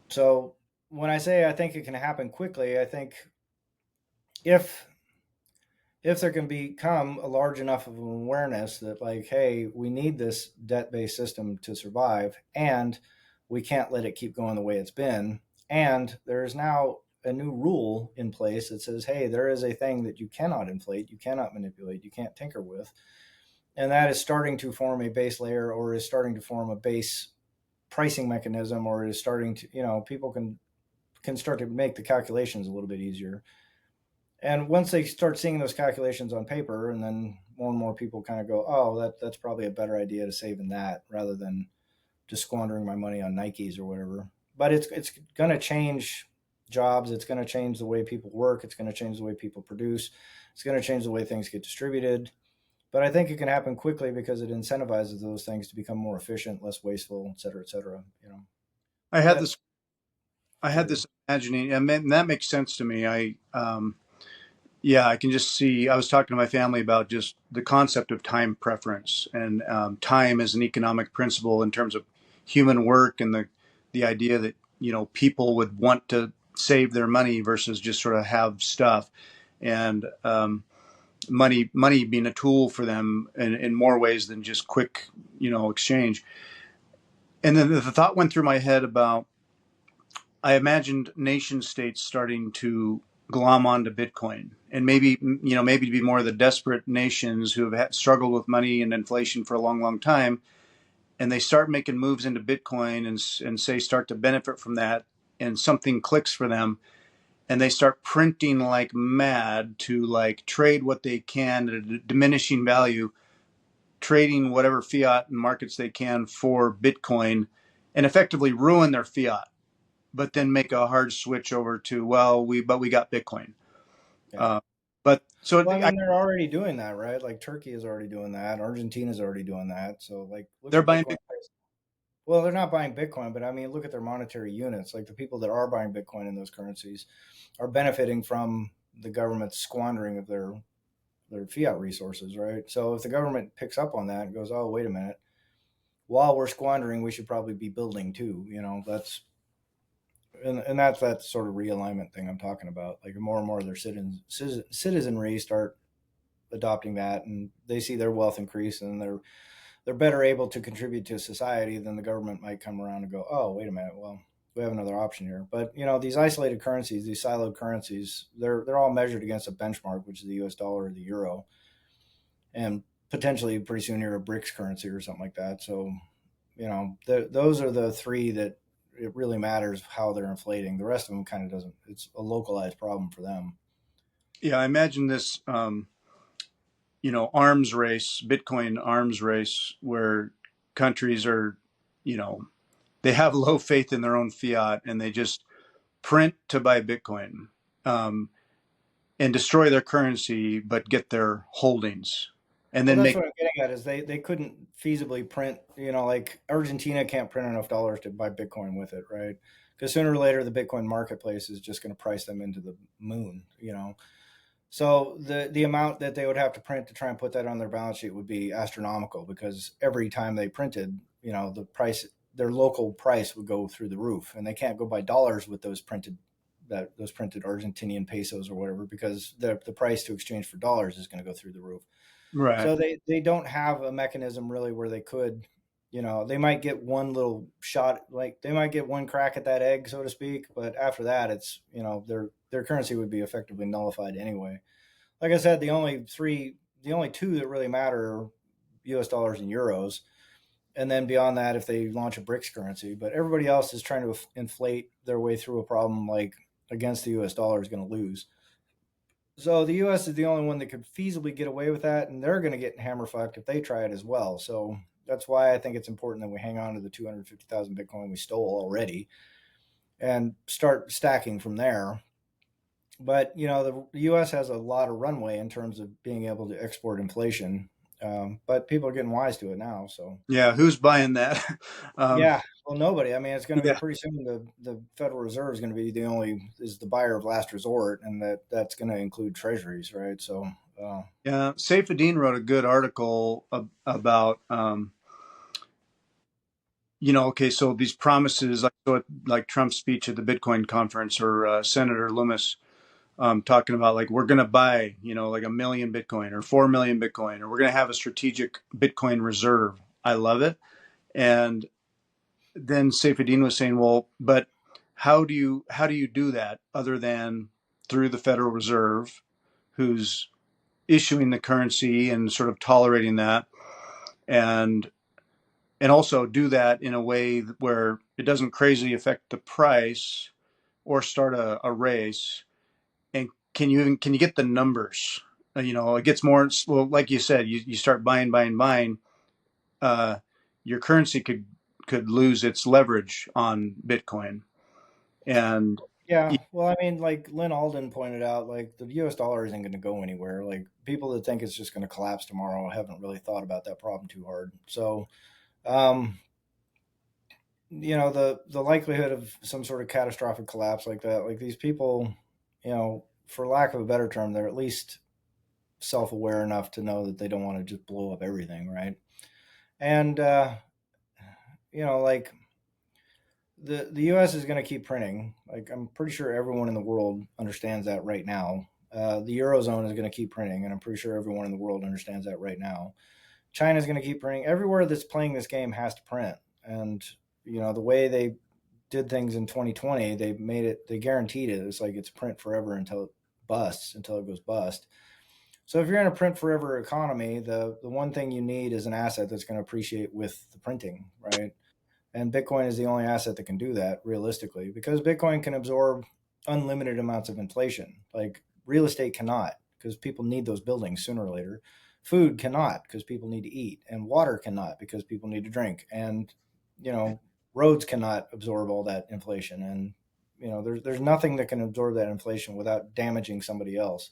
So when I say I think it can happen quickly, I think if there can become a large enough of an awareness that like, hey, we need this debt-based system to survive, and we can't let it keep going the way it's been, and there is now a new rule in place that says, hey, there is a thing that you cannot inflate, you cannot manipulate, you can't tinker with, and that is starting to form a base layer, or is starting to form a base pricing mechanism, or is starting to, people can start to make the calculations a little bit easier. And once they start seeing those calculations on paper, and then more and more people kind of go, oh, that's probably a better idea to save in that rather than just squandering my money on Nikes or whatever. But it's going to change jobs. It's going to change the way people work. It's going to change the way people produce. It's going to change the way things get distributed. But I think it can happen quickly because it incentivizes those things to become more efficient, less wasteful, et cetera, et cetera. I had That, this. I had sorry. this imagining, and that makes sense to me. Yeah, I can just see. I was talking to my family about just the concept of time preference, and time as an economic principle in terms of human work, and the idea that people would want to save their money versus just sort of have stuff, and money being a tool for them in more ways than just quick exchange. And then the thought went through my head about, I imagined nation states starting to glom onto Bitcoin, and maybe to be more of the desperate nations who have struggled with money and inflation for a long, long time, and they start making moves into Bitcoin and say start to benefit from that, and something clicks for them, and they start printing like mad to like trade what they can at a diminishing value, trading whatever fiat and markets they can for Bitcoin and effectively ruin their fiat, but then make a hard switch over to, well, we got Bitcoin. Yeah. Uh, but so Well, I mean, they're already doing that, right? Like Turkey is already doing that. Argentina's already doing that. So, like, look they're at buying Bitcoin Bitcoin. price. Well, they're not buying Bitcoin, but I mean, look at their monetary units. Like the people that are buying Bitcoin in those currencies are benefiting from the government's squandering of their fiat resources, right? So if the government picks up on that and goes, "Oh, wait a minute, while we're squandering, we should probably be building too," that's and that's that sort of realignment thing I'm talking about. Like more and more of their citizenry start adopting that, and they see their wealth increase, and they're better able to contribute to society. Then the government might come around and go, "Oh, wait a minute, well, we have another option here." But these isolated currencies, these siloed currencies, they're all measured against a benchmark, which is the U.S. dollar or the euro, and potentially pretty soon you're a BRICS currency or something like that. So those are the three that it really matters how they're inflating. The rest of them kind of doesn't. It's a localized problem for them. Yeah, I imagine this, arms race, Bitcoin arms race, where countries are, you know, they have low faith in their own fiat and they just print to buy Bitcoin, um, and destroy their currency, but get their holdings, and Well, then that's make what I'm getting at is they couldn't feasibly print, like Argentina can't print enough dollars to buy Bitcoin with it, right? Because sooner or later the Bitcoin marketplace is just going to price them into the moon. So the amount that they would have to print to try and put that on their balance sheet would be astronomical because every time they printed, the price, their local price would go through the roof, and they can't go buy dollars with those printed Argentinian pesos or whatever because the price to exchange for dollars is going to go through the roof. right. So they don't have a mechanism really where they could, they might get one little shot, like they might get one crack at that egg, so to speak. But after that, it's their currency would be effectively nullified anyway. Like I said, the only two that really matter are U.S. dollars and euros, and then beyond that, if they launch a BRICS currency, but everybody else is trying to inflate their way through a problem like against the U.S. dollar is going to lose. So the U.S. is the only one that could feasibly get away with that, and they're going to get hammer fucked if they try it as well. So that's why I think it's important that we hang on to the 250,000 Bitcoin we stole already and start stacking from there. But the U.S. has a lot of runway in terms of being able to export inflation, but people are getting wise to it now. So Yeah, who's buying that? um, yeah, well, nobody. I mean, it's going to be yeah, pretty soon. The Federal Reserve is going to be the buyer of last resort, and that's going to include treasuries, right? So, yeah. Saifedean wrote a good article about, okay, so these promises, like Trump's speech at the Bitcoin conference, or Senator Loomis, talking about, like, we're going to buy, like 1 million Bitcoin or 4 million Bitcoin, or we're going to have a strategic Bitcoin reserve. I love it. And then Saifedean was saying, well, but how do you do that other than through the Federal Reserve, who's issuing the currency and sort of tolerating that, and also do that in a way where it doesn't crazily affect the price or start a race. And can you get the numbers? It gets more, well, like you said, you start buying. Uh, your currency could lose its leverage on Bitcoin, and yeah. Well, I mean, like Lynn Alden pointed out, like the U.S. dollar isn't going to go anywhere. Like people that think it's just going to collapse tomorrow haven't really thought about that problem too hard. So, um, the likelihood of some sort of catastrophic collapse like that, like these people, for lack of a better term, they're at least self-aware enough to know that they don't want to just blow up everything, right? And like the US is going to keep printing. Like I'm pretty sure everyone in the world understands that right now. The eurozone is going to keep printing, and I'm pretty sure everyone in the world understands that right now. China's going to keep printing. Everywhere that's playing this game has to print. And the way they did things in 2020, they guaranteed it. It's like it's print forever until it goes bust. So if you're in a print forever economy, the one thing you need is an asset that's going to appreciate with the printing, right? And Bitcoin is the only asset that can do that realistically because Bitcoin can absorb unlimited amounts of inflation. Like real estate cannot because people need those buildings sooner or later. Food cannot because people need to eat, and water cannot because people need to drink, and you know roads cannot absorb all that inflation, and there's nothing that can absorb that inflation without damaging somebody else.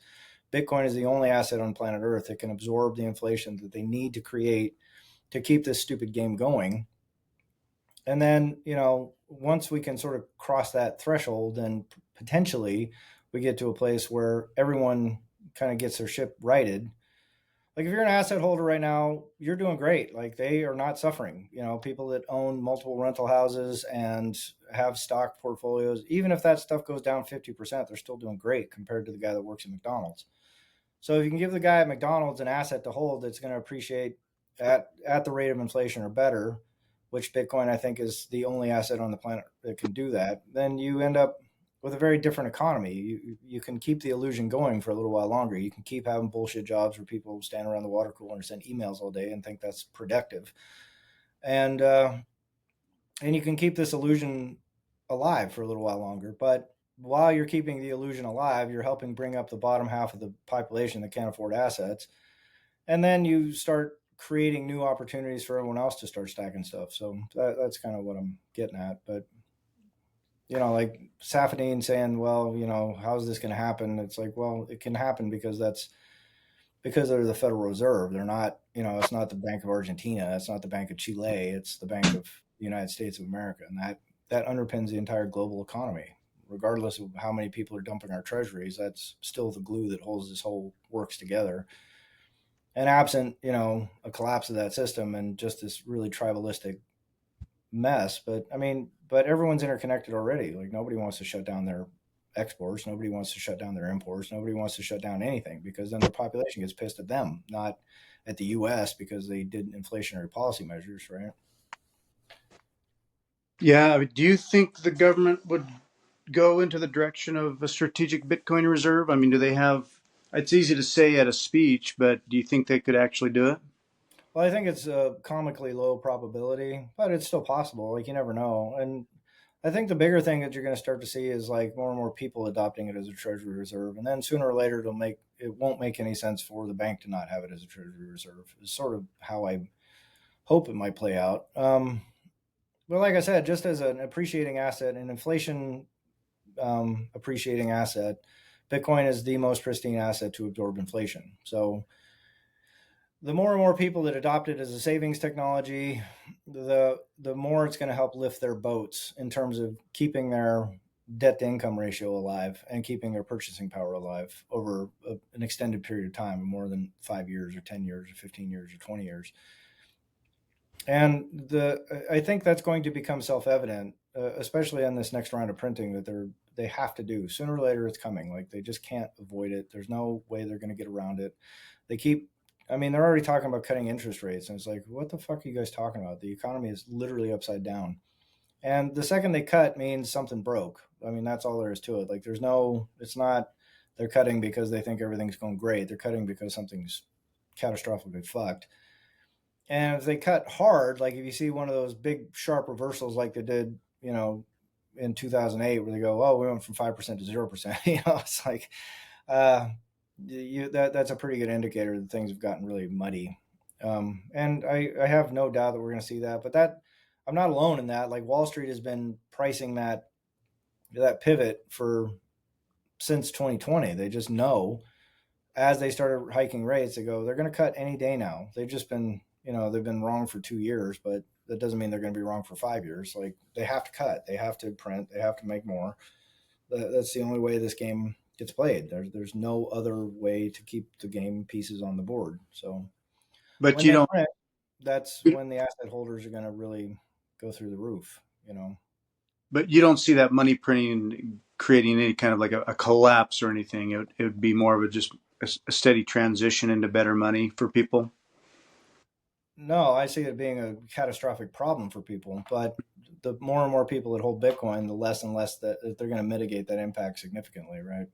Bitcoin is the only asset on planet Earth that can absorb the inflation that they need to create to keep this stupid game going. And then, once we can sort of cross that threshold, then potentially we get to a place where everyone kind of gets their ship righted. Like if you're an asset holder right now, you're doing great. Like they are not suffering. People that own multiple rental houses and have stock portfolios, even if that stuff goes down 50%, they're still doing great compared to the guy that works at McDonald's. So if you can give the guy at McDonald's an asset to hold that's going to appreciate at the rate of inflation or better, which Bitcoin I think is the only asset on the planet that can do that, then you end up with a very different economy. You can keep the illusion going for a little while longer. You can keep having bullshit jobs where people stand around the water cooler and send emails all day and think that's productive, and and you can keep this illusion alive for a little while longer. But while you're keeping the illusion alive, you're helping bring up the bottom half of the population that can't afford assets. And then you start creating new opportunities for everyone else to start stacking stuff. So that's kind of what I'm getting at. But, like Safadine saying, well, how's this going to happen? It's like, well, it can happen because they're the Federal Reserve. They're not, it's not the Bank of Argentina. It's not the Bank of Chile. It's the Bank of the United States of America. And that underpins the entire global economy. Regardless of how many people are dumping our treasuries, that's still the glue that holds this whole works together. And absent, a collapse of that system and just this really tribalistic mess. But everyone's interconnected already. Like nobody wants to shut down their exports. Nobody wants to shut down their imports. Nobody wants to shut down anything because then the population gets pissed at them, not at the U.S. because they did inflationary policy measures, right? Yeah. Do you think the government would go into the direction of a strategic Bitcoin reserve? I mean, do they have? It's easy to say at a speech, but do you think they could actually do it? Well, I think it's a comically low probability, but it's still possible. Like you never know. And I think the bigger thing that you're going to start to see is like more and more people adopting it as a treasury reserve, and then sooner or later it won't make any sense for the bank to not have it as a treasury reserve. Is sort of how I hope it might play out. But like I said, just as an appreciating asset, an inflation appreciating asset, Bitcoin is the most pristine asset to absorb inflation. So the more and more people that adopt it as a savings technology, the more it's going to help lift their boats in terms of keeping their debt to income ratio alive and keeping their purchasing power alive over an extended period of time, more than 5 years or 10 years or 15 years or 20 years. And I think that's going to become self-evident, especially on this next round of printing that they have to do. Sooner or later, it's coming. Like they just can't avoid it. There's no way they're going to get around it. They're already talking about cutting interest rates, and it's like, what the fuck are you guys talking about? The economy is literally upside down. And the second they cut means something broke. That's all there is to it. Like it's not they're cutting because they think everything's going great. They're cutting because something's catastrophically fucked. And if they cut hard, like if you see one of those big sharp reversals like they did, in 2008, where they go, oh, we went from 5% to 0%, it's like, that's a pretty good indicator that things have gotten really muddy. And I have no doubt that we're going to see that, but I'm not alone in that. Like Wall Street has been pricing that pivot since 2020. They just know as they started hiking rates, they go, they're going to cut any day now. They've just been, they've been wrong for 2 years, but that doesn't mean they're going to be wrong for 5 years. Like they have to cut, they have to print, they have to make more. That's the only way this game gets played. There's no other way to keep the game pieces on the board. So But when you they don't. print, that's when the asset holders are going to really go through the roof. But you don't see that money printing creating any kind of like a collapse or anything. It would be more of just a steady transition into better money for people. No, I see it being a catastrophic problem for people. But the more and more people that hold Bitcoin, the less and less that they're going to mitigate that impact significantly, right?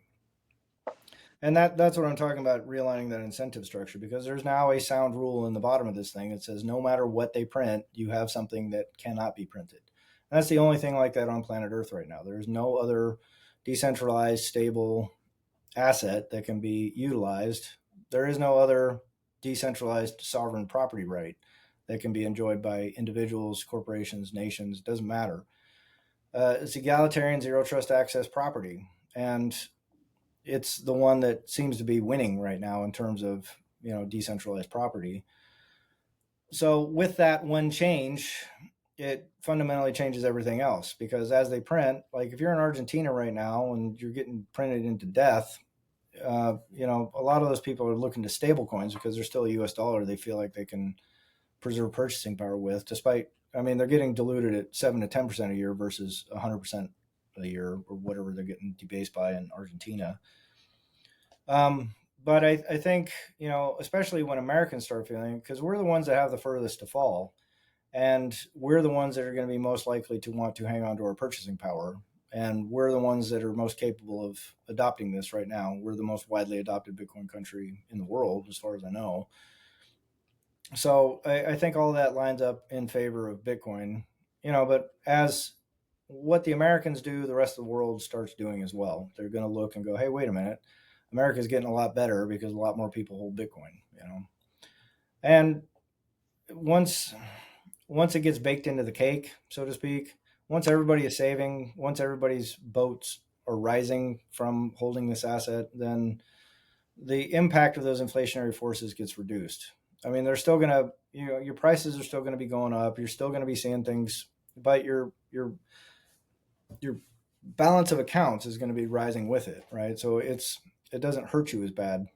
And that's what I'm talking about, realigning that incentive structure, because there's now a sound rule in the bottom of this thing that says no matter what they print, you have something that cannot be printed. And that's the only thing like that on planet Earth right now. There's no other decentralized, stable asset that can be utilized. There is no other decentralized sovereign property right that can be enjoyed by individuals, corporations, nations, doesn't matter. It's egalitarian, zero trust access property. And it's the one that seems to be winning right now in terms of, decentralized property. So with that one change, it fundamentally changes everything else, because as they print, like if you're in Argentina right now and you're getting printed into death, a lot of those people are looking to stable coins because they're still a US dollar. They feel like they can preserve purchasing power with, despite, I mean, they're getting diluted at 7 to 10% a year versus 100% a year or whatever they're getting debased by in Argentina. But I think, especially when Americans start feeling, because we're the ones that have the furthest to fall, and we're the ones that are going to be most likely to want to hang on to our purchasing power. And we're the ones that are most capable of adopting this right now. We're the most widely adopted Bitcoin country in the world, as far as I know. So I think all that lines up in favor of Bitcoin, but as what the Americans do, the rest of the world starts doing as well. They're going to look and go, hey, wait a minute. America's getting a lot better because a lot more people hold Bitcoin. And once it gets baked into the cake, so to speak, once everybody is saving, once everybody's boats are rising from holding this asset, then the impact of those inflationary forces gets reduced. I mean, they're still going to, your prices are still going to be going up. You're still going to be seeing things, but your balance of accounts is going to be rising with it, right? So it doesn't hurt you as bad,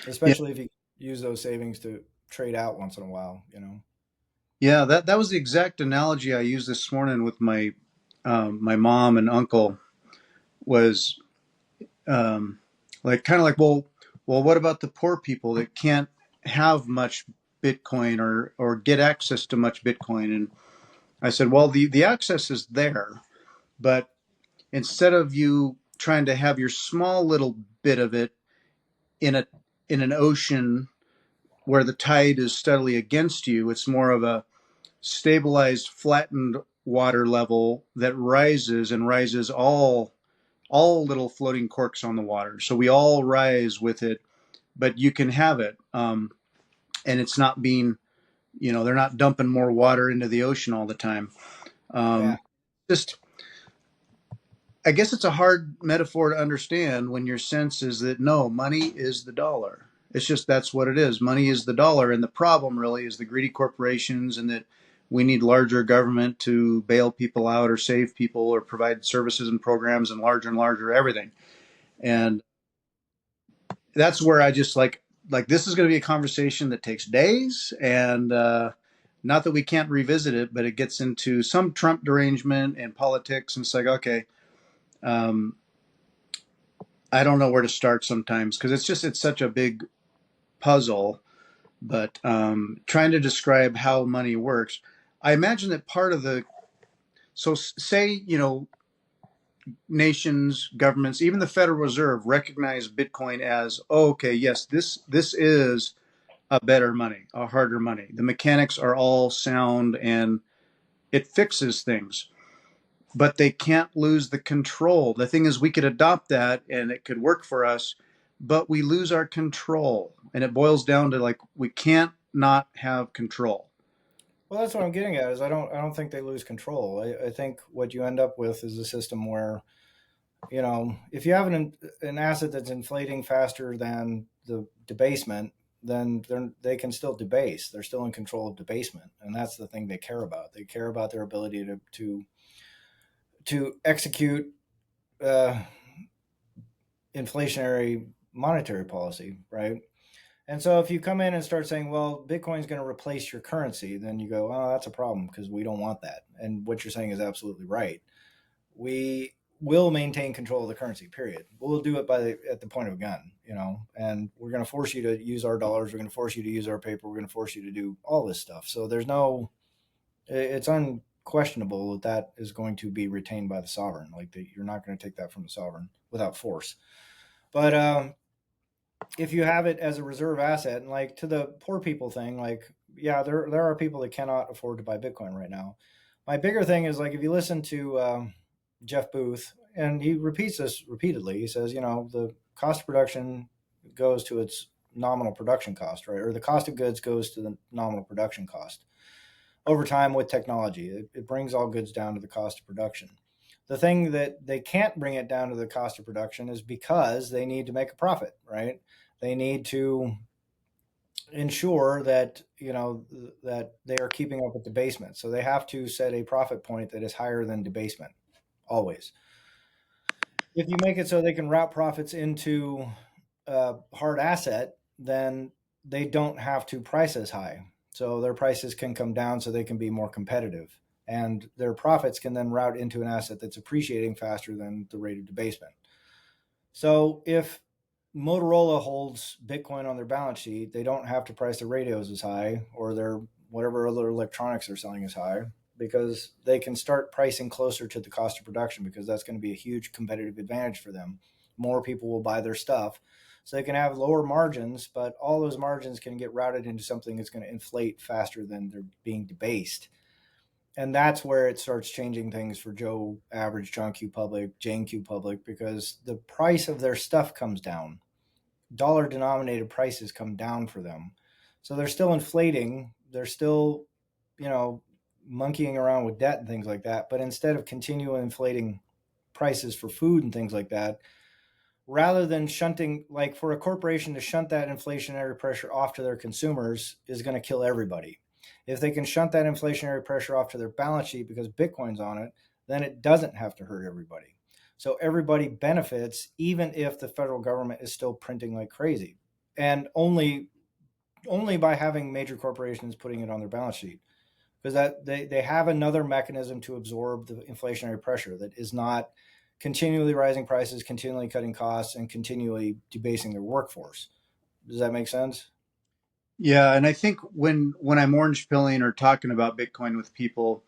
Yeah, especially if you use those savings to trade out once in a while. yeah. That was the exact analogy I used this morning with my mom and uncle. Was like kind of like, well, what about the poor people that can't have much Bitcoin or get access to much Bitcoin? And I said, well, the access is there, but instead of you trying to have your small little bit of it in a in an ocean where the tide is steadily against you, it's more of a stabilized, flattened water level that rises and rises all little floating corks on the water. So we all rise with it, but you can have it, and it's not being, they're not dumping more water into the ocean all the time. Yeah. Just I guess it's a hard metaphor to understand when your sense is that no, money is the dollar. It's just that's what it is. Money is the dollar. And the problem really is the greedy corporations, and that we need larger government to bail people out or save people or provide services and programs and larger everything. And that's where I just like this is going to be a conversation that takes days, and not that we can't revisit it, but it gets into some Trump derangement and politics, and it's like, okay, um, I don't know where to start sometimes because it's such a big puzzle. But trying to describe how money works, I imagine that part of the so say nations, governments, even the Federal Reserve recognize Bitcoin as, oh, okay, yes, this is a better money, a harder money. The mechanics are all sound and it fixes things, but they can't lose the control. The thing is, we could adopt that and it could work for us, but we lose our control. And it boils down to like, we can't not have control. Well, that's what I'm getting at. Is I don't think they lose control. I think what you end up with is a system where, if you have an asset that's inflating faster than the debasement, then they can still debase. They're still in control of debasement, and that's the thing they care about. They care about their ability to execute uh, inflationary monetary policy, right? And so if you come in and start saying, well, Bitcoin's going to replace your currency, then you go, oh, that's a problem because we don't want that. And what you're saying is absolutely right. We will maintain control of the currency, period. We'll do it at the point of a gun, and we're going to force you to use our dollars. We're going to force you to use our paper. We're going to force you to do all this stuff. So it's unquestionable that is going to be retained by the sovereign. Like you're not going to take that from the sovereign without force. But if you have it as a reserve asset, and like to the poor people thing, like, yeah, there are people that cannot afford to buy Bitcoin right now. My bigger thing is like if you listen to Jeff Booth, and he repeats this repeatedly, he says, the cost of production goes to its nominal production cost, right? Or the cost of goods goes to the nominal production cost. Over time with technology, it brings all goods down to the cost of production. The thing that they can't bring it down to the cost of production is because they need to make a profit, right? They need to ensure that that they are keeping up with debasement. So they have to set a profit point that is higher than debasement always. If you make it so they can route profits into a hard asset, then they don't have to price as high. So their prices can come down so they can be more competitive. And their profits can then route into an asset that's appreciating faster than the rate of debasement. So if Motorola holds Bitcoin on their balance sheet, they don't have to price their radios as high or their whatever other electronics they're selling as high because they can start pricing closer to the cost of production because that's going to be a huge competitive advantage for them. More people will buy their stuff. So they can have lower margins, but all those margins can get routed into something that's going to inflate faster than they're being debased. And that's where it starts changing things for Joe Average, John Q Public, Jane Q Public, because the price of their stuff comes down. Dollar denominated prices come down for them. So they're still inflating. They're still, monkeying around with debt and things like that. But instead of continually inflating prices for food and things like that, rather than shunting, like for a corporation to shunt that inflationary pressure off to their consumers is going to kill everybody. If they can shunt that inflationary pressure off to their balance sheet because Bitcoin's on it, then it doesn't have to hurt everybody. So everybody benefits, even if the federal government is still printing like crazy, and only by having major corporations putting it on their balance sheet, because that they have another mechanism to absorb the inflationary pressure that is not continually rising prices, continually cutting costs, and continually debasing their workforce. Does that make sense? Yeah, and I think when I'm orange pilling or talking about Bitcoin with people,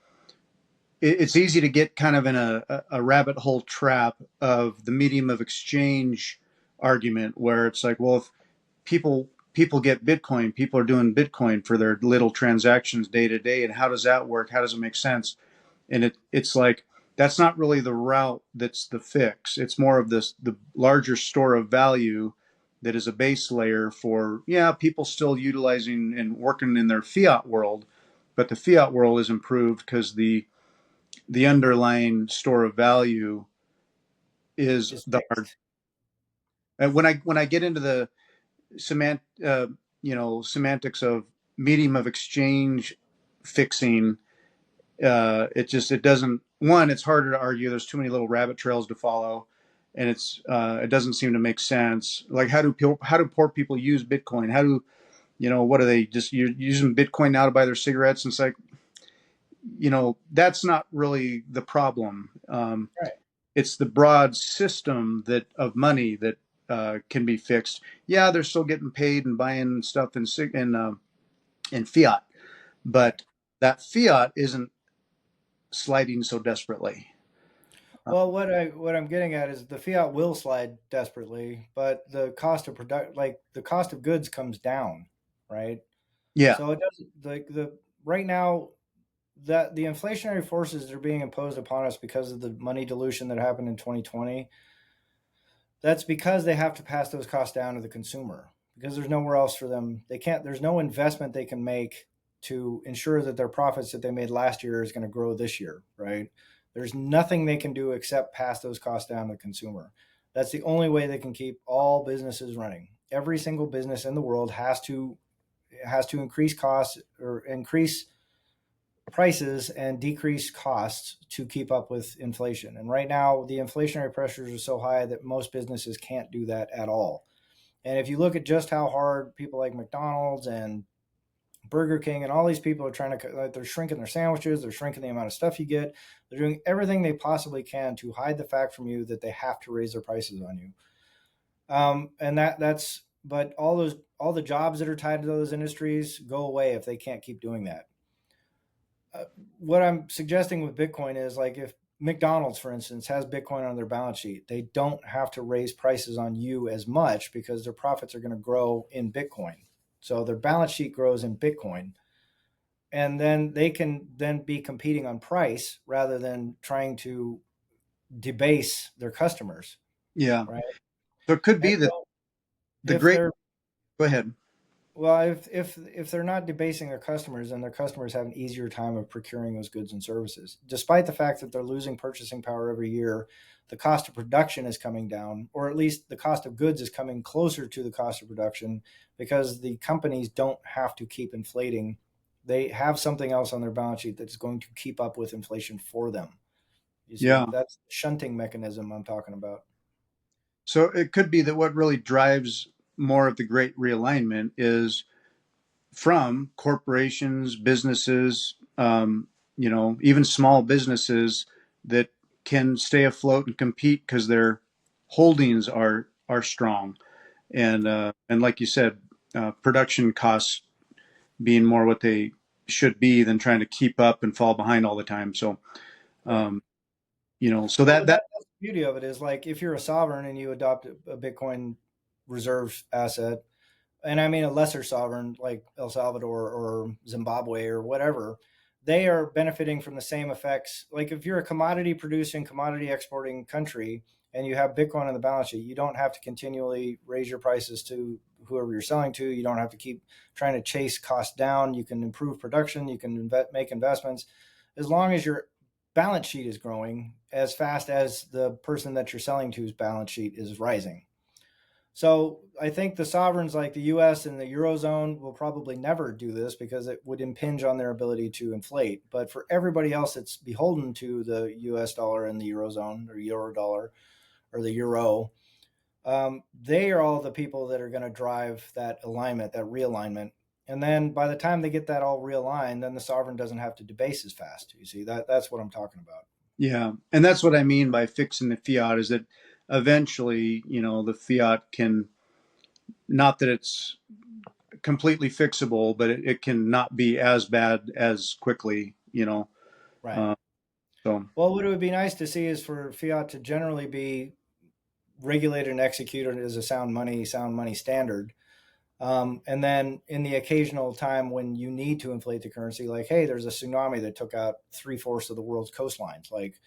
it's easy to get kind of in a rabbit hole trap of the medium of exchange argument, where it's like, well, if people get Bitcoin, people are doing Bitcoin for their little transactions day to day, and how does that work? How does it make sense? And it's like that's not really the route that's the fix. It's more of the larger store of value that is a base layer for, yeah, people still utilizing and working in their fiat world, but the fiat world is improved because the underlying store of value is Is the hard. fixed. And when I get into the semantics of medium of exchange fixing, it doesn't, one, it's harder to argue. There's too many little rabbit trails to follow, and it doesn't seem to make sense. Like how do poor people use Bitcoin? How do what are they just using Bitcoin now to buy their cigarettes? And it's like, that's not really the problem. Right. It's the broad system that of money that can be fixed. Yeah, they're still getting paid and buying stuff in fiat, but that fiat isn't sliding so desperately. Well, what I'm getting at is the fiat will slide desperately, but the cost of goods comes down, right? Yeah, So it doesn't like the right now that the inflationary forces that are being imposed upon us because of the money dilution that happened in 2020, that's because they have to pass those costs down to the consumer because there's nowhere else for them. They can't, there's no investment they can make to ensure that their profits that they made last year is going to grow this year, right? There's nothing they can do except pass those costs down to the consumer. That's the only way they can keep all businesses running. Every single business in the world has to increase costs or increase prices and decrease costs to keep up with inflation. And right now, the inflationary pressures are so high that most businesses can't do that at all. And if you look at just how hard people like McDonald's and Burger King and all these people are trying to, like, they're shrinking their sandwiches, they're shrinking the amount of stuff you get, they're doing everything they possibly can to hide the fact from you that they have to raise their prices on you. And but all the jobs that are tied to those industries go away if they can't keep doing that. What I'm suggesting with Bitcoin is like if McDonald's, for instance, has Bitcoin on their balance sheet, they don't have to raise prices on you as much because their profits are going to grow in Bitcoin. So their balance sheet grows in Bitcoin. And then they can then be competing on price rather than trying to debase their customers, yeah. right? So it could And be that so the if great. they're Go ahead. Well, if they're not debasing their customers, then their customers have an easier time of procuring those goods and services. Despite the fact that they're losing purchasing power every year, the cost of production is coming down, or at least the cost of goods is coming closer to the cost of production because the companies don't have to keep inflating. They have something else on their balance sheet that's going to keep up with inflation for them. You see, Yeah. that's the shunting mechanism I'm talking about. So it could be that what really drives more of the great realignment is from corporations, businesses, even small businesses that can stay afloat and compete because their holdings are strong, and like you said, production costs being more what they should be than trying to keep up and fall behind all the time. So, Right. um, so Well, that that's the beauty of it is like if you're a sovereign and you adopt a Bitcoin reserve asset, and I mean a lesser sovereign like El Salvador or Zimbabwe or whatever, they are benefiting from the same effects. Like if you're a commodity producing, commodity exporting country and you have Bitcoin on the balance sheet, you don't have to continually raise your prices to whoever you're selling to. You don't have to keep trying to chase costs down. You can improve production. You can make investments as long as your balance sheet is growing as fast as the person that you're selling to's balance sheet is rising. So I think the sovereigns like the US and the Eurozone will probably never do this because it would impinge on their ability to inflate. But for everybody else that's beholden to the US dollar and the Eurozone or Euro dollar or the Euro, they are all the people that are going to drive that alignment, that realignment. And then by the time they get that all realigned, then the sovereign doesn't have to debase as fast. You see, that's what I'm talking about. Yeah, and that's what I mean by fixing the fiat is that eventually, the fiat can, not that it's completely fixable, but it can not be as bad as quickly. Right. Uh, so Well, what it would be nice to see is for fiat to generally be regulated and executed as a sound money standard. And then in the occasional time when you need to inflate the currency, like, hey, there's a tsunami that took out 3/4 of the world's coastlines. Like,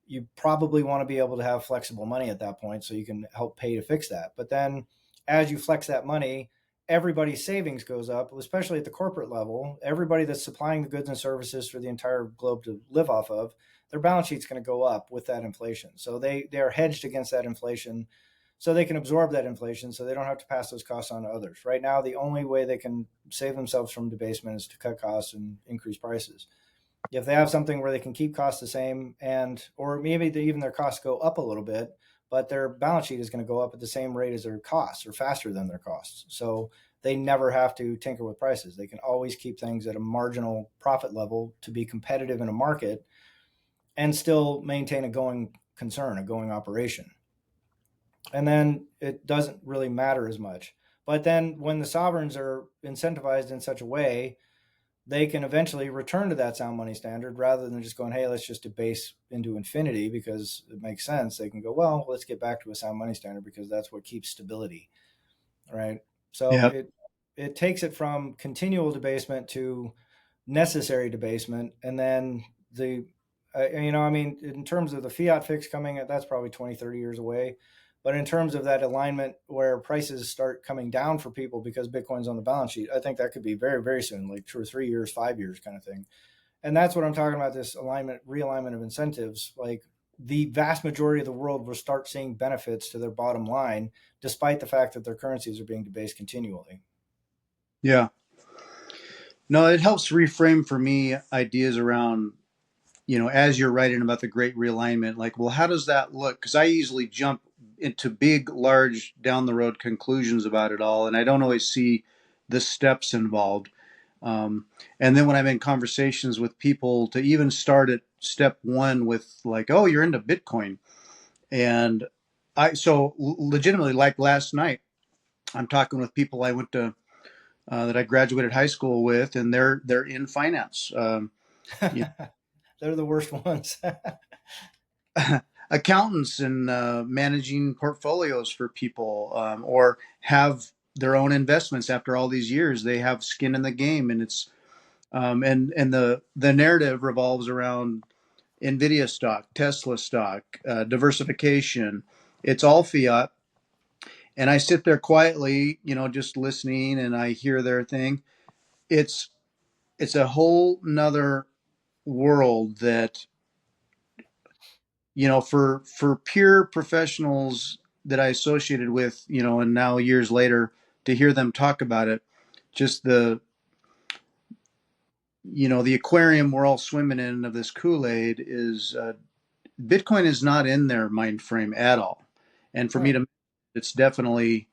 you probably want to be able to have flexible money at that point so you can help pay to fix that. But then as you flex that money, everybody's savings goes up, especially at the corporate level. Everybody that's supplying the goods and services for the entire globe to live off of, their balance sheet's going to go up with that inflation. So they are hedged against that inflation so they can absorb that inflation so they don't have to pass those costs on to others. Right now, the only way they can save themselves from debasement is to cut costs and increase prices. If they have something where they can keep costs the same and or maybe even their costs go up a little bit, but their balance sheet is going to go up at the same rate as their costs or faster than their costs. So they never have to tinker with prices. They can always keep things at a marginal profit level to be competitive in a market and still maintain a going concern, a going operation. And then it doesn't really matter as much. But then when the sovereigns are incentivized in such a way, they can eventually return to that sound money standard rather than just going, hey, let's just debase into infinity because it makes sense. They can go, well, let's get back to a sound money standard because that's what keeps stability, right? So yeah, it takes it from continual debasement to necessary debasement, and then the I mean, in terms of the fiat fix coming, that's probably 20, 30 years away. But in terms of that alignment where prices start coming down for people because Bitcoin's on the balance sheet, I think that could be very, very soon, like 2 or 3 years, 5 years kind of thing. And that's what I'm talking about, this alignment, realignment of incentives. Like the vast majority of the world will start seeing benefits to their bottom line, despite the fact that their currencies are being debased continually. yeah. No, it helps reframe for me ideas around, as you're writing about the great realignment, like, well, how does that look? Because I easily jump into big, large, down the road conclusions about it all, and I don't always see the steps involved. Um, and then when I'm in conversations with people, to even start at step one with like, oh, you're into Bitcoin, and legitimately, like last night, I'm talking with people I went to that I graduated high school with, and they're in finance. You They're the worst ones. Accountants and managing portfolios for people, or have their own investments after all these years. They have skin in the game, and it's and the narrative revolves around Nvidia stock, Tesla stock, diversification. It's all fiat, and I sit there quietly, just listening, and I hear their thing. It's it's a whole nother world that, for pure professionals that I associated with, and now years later to hear them talk about it, just the aquarium we're all swimming in of this Kool-Aid is, Bitcoin is not in their mind frame at all. And for me Right. to, it's definitely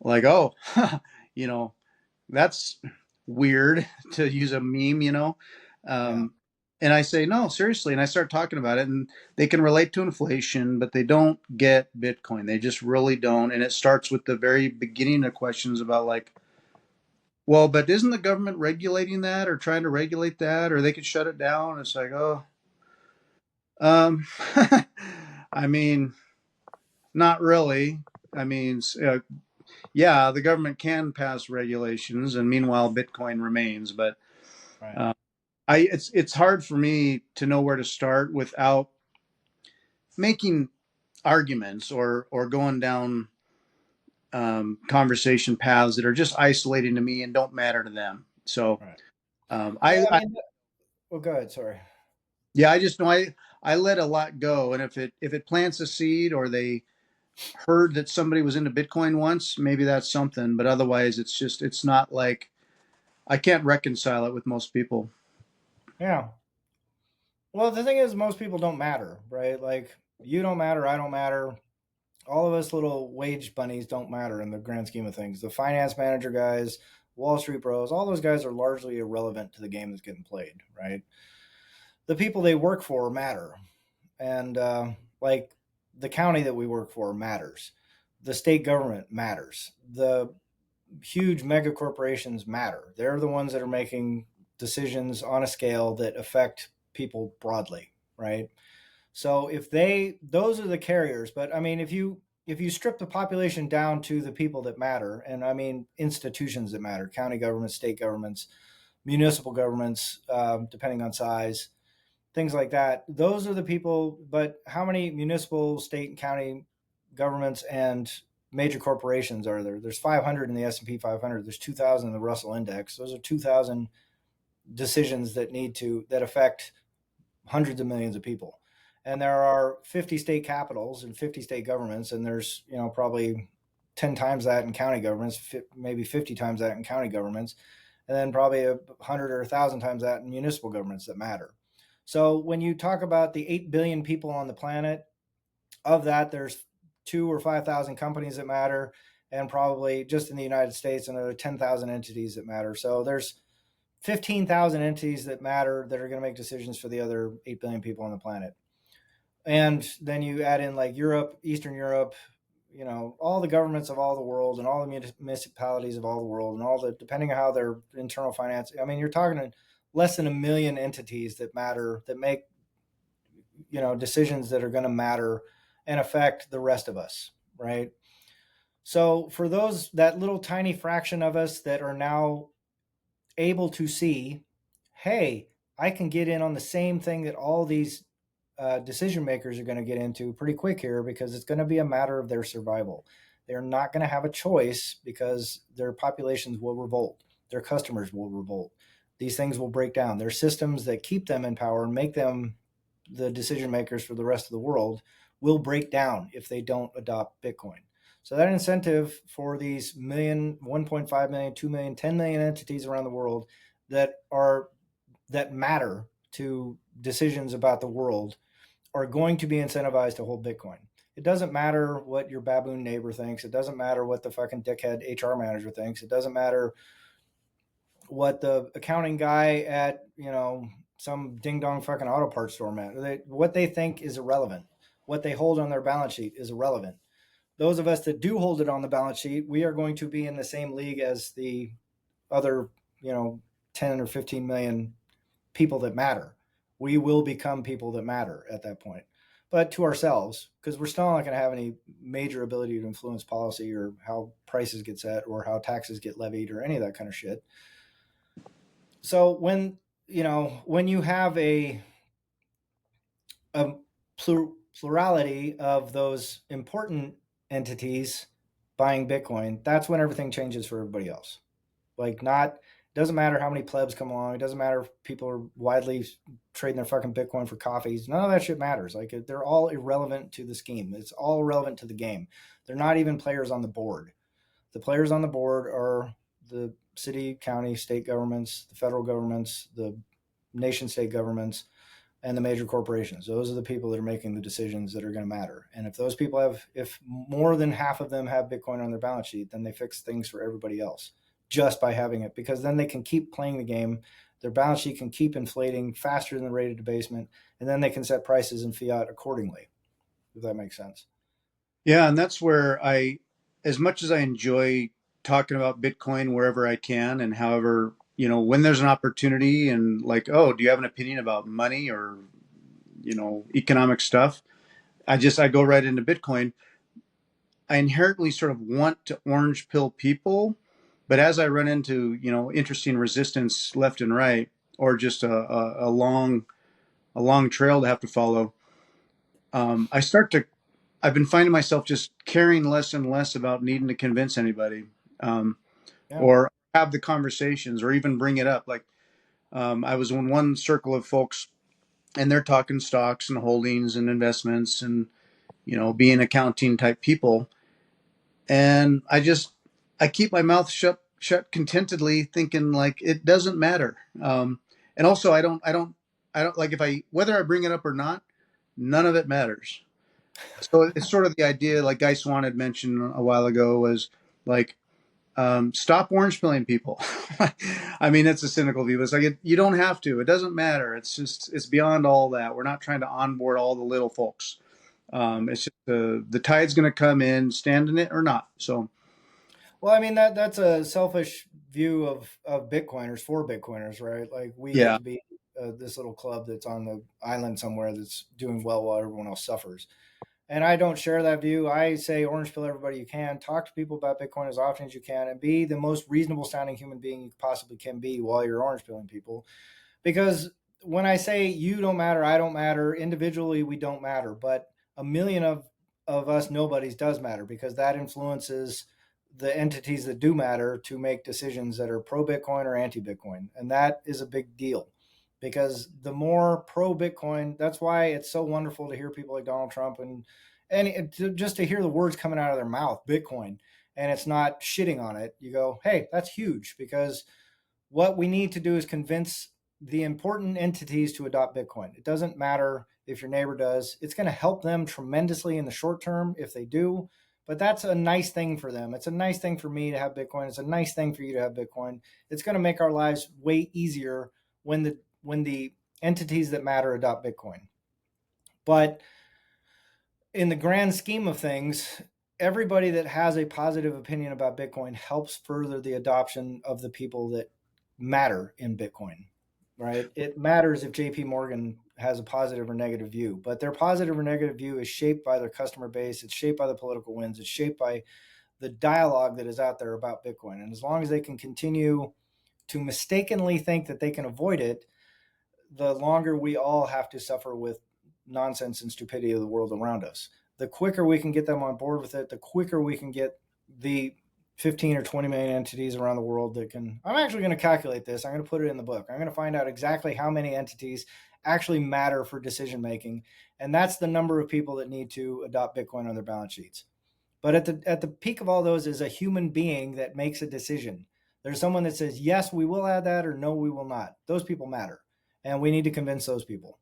like, oh, you know, that's weird, to use a meme. Yeah. Um, and I say, no, seriously. And I start talking about it, and they can relate to inflation, but they don't get Bitcoin. They just really don't. And it starts with the very beginning of questions about, like, well, but isn't the government regulating that, or trying to regulate that, or they could shut it down? It's like, oh, um, I mean, not really. I mean, yeah, the government can pass regulations, and meanwhile, Bitcoin remains. But Right. uh, it's hard for me to know where to start without making arguments, or going down conversation paths that are just isolating to me and don't matter to them. So Right. Well, I I mean, well, go ahead. Sorry. yeah, I just know I let a lot go, and if it plants a seed, or they heard that somebody was into Bitcoin once, maybe that's something. But otherwise, it's not like I can't reconcile it with most people. Yeah. Well, the thing is, most people don't matter, right? Like, you don't matter, I don't matter. All of us little wage bunnies don't matter in the grand scheme of things. The finance manager guys, Wall Street bros, all those guys are largely irrelevant to the game that's getting played, right? The people they work for matter. And like, the county that we work for matters. The state government matters. The huge mega corporations matter. They're the ones that are making decisions on a scale that affect people broadly, right? So if those are the carriers, but I mean, if you strip the population down to the people that matter, and I mean institutions that matter, county governments, state governments, municipal governments, depending on size, things like that. Those are the people. But how many municipal, state, and county governments and major corporations are there? There's 500 in the S&P 500. There's 2,000 in the Russell Index. Those are 2,000 decisions that affect hundreds of millions of people. And there are 50 state capitals and 50 state governments, and there's probably 10 times that in county governments, maybe 50 times that in county governments, and then probably 100 or 1,000 times that in municipal governments that matter. So when you talk about the 8 billion people on the planet, of that, there's 2 or 5,000 companies that matter, and probably just in the United States, another 10,000 entities that matter. So there's 15,000 entities that matter that are going to make decisions for the other 8 billion people on the planet. And then you add in like Europe, Eastern Europe, all the governments of all the world, and all the municipalities of all the world, and all the, depending on how their internal finance. I mean, you're talking less than a million entities that matter, that make, decisions that are going to matter and affect the rest of us, right? So for that little tiny fraction of us that are now able to see, hey, I can get in on the same thing that all these decision makers are going to get into pretty quick here, because it's going to be a matter of their survival. They're not going to have a choice, because their populations will revolt, their customers will revolt, these things will break down, their systems that keep them in power and make them the decision makers for the rest of the world will break down if they don't adopt Bitcoin. So that incentive for these 1.5 million, 2 million, 10 million entities around the world that matter to decisions about the world are going to be incentivized to hold Bitcoin. It doesn't matter what your baboon neighbor thinks. It doesn't matter what the fucking dickhead HR manager thinks. It doesn't matter what the accounting guy at, some ding dong fucking auto parts store what they think is irrelevant. What they hold on their balance sheet is irrelevant. Those of us that do hold it on the balance sheet, we are going to be in the same league as the other, 10 or 15 million people that matter. We will become people that matter at that point, but to ourselves, because we're still not going to have any major ability to influence policy, or how prices get set, or how taxes get levied, or any of that kind of shit. So when you have a plurality of those important entities buying Bitcoin, that's when everything changes for everybody else. Like, not, doesn't matter how many plebs come along. It doesn't matter if people are widely trading their fucking Bitcoin for coffees. None of that shit matters. Like, they're all irrelevant to the scheme. It's all irrelevant to the game. They're not even players on the board. The players on the board are the city, county, state governments, the federal governments, the nation state governments, and the major corporations. Those are the people that are making the decisions that are going to matter. And if those people have, if more than half of them have Bitcoin on their balance sheet, then they fix things for everybody else just by having it, because then they can keep playing the game. Their balance sheet can keep inflating faster than the rate of debasement, and then they can set prices in fiat accordingly, if that makes sense. Yeah, and that's where as much as I enjoy talking about Bitcoin wherever I can, and however, when there's an opportunity, and like, oh, do you have an opinion about money or, economic stuff? I go right into Bitcoin. I inherently sort of want to orange pill people, but as I run into, interesting resistance left and right, or just a long trail to have to follow, I start to I've been finding myself just caring less and less about needing to convince anybody, um, Yeah. or have the conversations, or even bring it up. Like, I was in one circle of folks, and they're talking stocks and holdings and investments, and being accounting type people, and I keep my mouth shut contentedly, thinking like it doesn't matter. And also, I don't like, if I whether I bring it up or not, none of it matters. So it's sort of the idea, like Guy Swan had mentioned a while ago, was like, stop orange pilling people. I mean, it's a cynical view. It's like, you don't have to. It doesn't matter. It's beyond all that. We're not trying to onboard all the little folks. It's just the tide's going to come in, stand in it or not. So Well, I mean, that's a selfish view of Bitcoiners for Bitcoiners, right? Like, we get yeah, to be this little club that's on the island somewhere that's doing well while everyone else suffers. And I don't share that view. I say orange pill everybody you can, talk to people about Bitcoin as often as you can, and be the most reasonable sounding human being you possibly can be while you're orange pilling people. Because when I say you don't matter, I don't matter, individually we don't matter, but a million of us nobodies does matter, because that influences the entities that do matter to make decisions that are pro Bitcoin or anti Bitcoin. And that is a big deal, because the more pro Bitcoin, that's why it's so wonderful to hear people like Donald Trump and just to hear the words coming out of their mouth, Bitcoin, and it's not shitting on it. You go, hey, that's huge, because what we need to do is convince the important entities to adopt Bitcoin. It doesn't matter if your neighbor does. It's going to help them tremendously in the short term if they do, but that's a nice thing for them. It's a nice thing for me to have Bitcoin. It's a nice thing for you to have Bitcoin. It's going to make our lives way easier when the entities that matter adopt Bitcoin. But in the grand scheme of things, everybody that has a positive opinion about Bitcoin helps further the adoption of the people that matter in Bitcoin, right? It matters if JP Morgan has a positive or negative view, but their positive or negative view is shaped by their customer base. It's shaped by the political winds. It's shaped by the dialogue that is out there about Bitcoin. And as long as they can continue to mistakenly think that they can avoid it, the longer we all have to suffer with nonsense and stupidity of the world around us. The quicker we can get them on board with it, the quicker we can get the 15 or 20 million entities around the world that can. I'm actually going to calculate this. I'm going to put it in the book. I'm going to find out exactly how many entities actually matter for decision making. And that's the number of people that need to adopt Bitcoin on their balance sheets. But at the peak of all those is a human being that makes a decision. There's someone that says, yes, we will add that, or no, we will not. Those people matter. And we need to convince those people.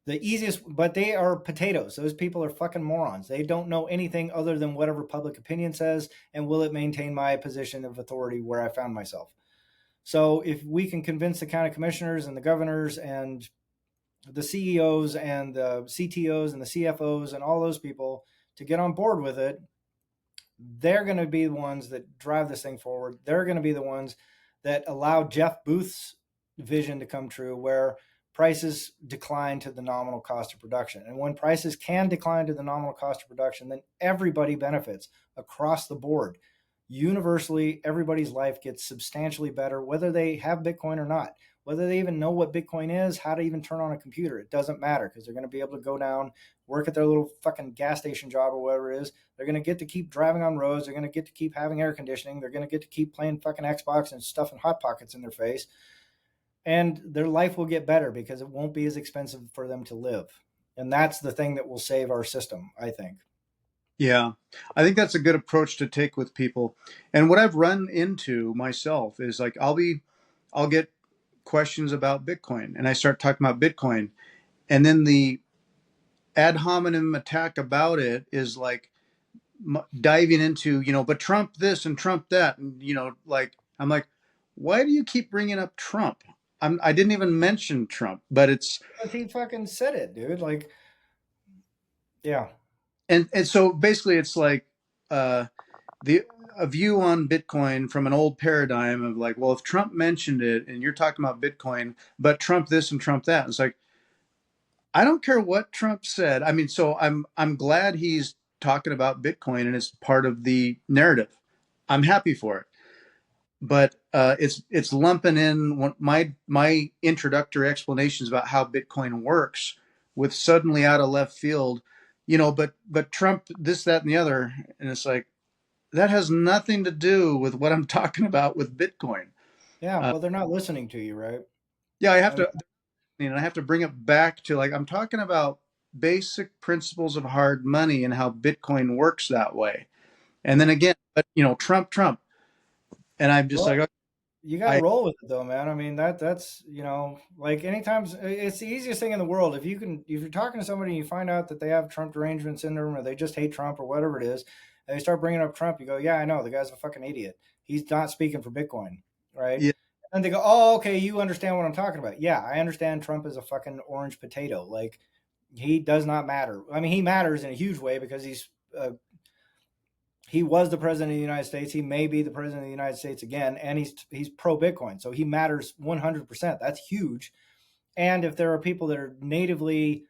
The easiest, but they are potatoes. Those people are fucking morons. They don't know anything other than whatever public opinion says, and will it maintain my position of authority where I found myself. So if we can convince the county commissioners and the governors and the CEOs and the CTOs and the CFOs and all those people to get on board with it, they're going to be the ones that drive this thing forward. They're going to be the ones that allow Jeff Booth's vision to come true, where prices decline to the nominal cost of production. And when prices can decline to the nominal cost of production, then everybody benefits across the board. Universally, everybody's life gets substantially better, whether they have Bitcoin or not, whether they even know what Bitcoin is, how to even turn on a computer. It doesn't matter because they're going to be able to go down, work at their little fucking gas station job or whatever it is. They're going to get to keep driving on roads. They're going to get to keep having air conditioning. They're going to get to keep playing fucking Xbox and stuffing Hot Pockets in their face. And their life will get better because it won't be as expensive for them to live. And that's the thing that will save our system, I think. Yeah, I think that's a good approach to take with people. And what I've run into myself is like I'll get questions about Bitcoin, and I start talking about Bitcoin, and then the ad hominem attack about it is like diving into, but Trump this and Trump that, and like I'm like, why do you keep bringing up Trump? I didn't even mention Trump, but it's But he fucking said it, dude. Like, yeah. and so basically it's like uh the a view on Bitcoin from an old paradigm of like, well, if Trump mentioned it and you're talking about Bitcoin, but Trump this and Trump that, it's like I don't care what Trump said. I mean, so I'm glad he's talking about Bitcoin and it's part of the narrative. I'm happy for it, but it's lumping in my introductory explanations about how Bitcoin works with suddenly out of left field, but Trump this that and the other, and it's like that has nothing to do with what I'm talking about with Bitcoin. Yeah. Uh, Well, they're not listening to you, right? yeah, I have I mean, to, I have to bring it back to like I'm talking about basic principles of hard money and how Bitcoin works that way. And then again, but Trump, and I'm just like, well, okay, you got to I roll with it though, man. I mean, that's, like anytime it's the easiest thing in the world. If you're talking to somebody and you find out that they have Trump derangement syndrome or they just hate Trump or whatever it is, and they start bringing up Trump, you go, yeah, I know the guy's a fucking idiot. He's not speaking for Bitcoin, right? yeah, And they go, oh, okay, you understand what I'm talking about. Yeah, I understand Trump is a fucking orange potato. Like, he does not matter. I mean, he matters in a huge way because he was the president of the United States. He may be the president of the United States again, and he's pro Bitcoin, so he matters 100%. That's huge. And if there are people that are natively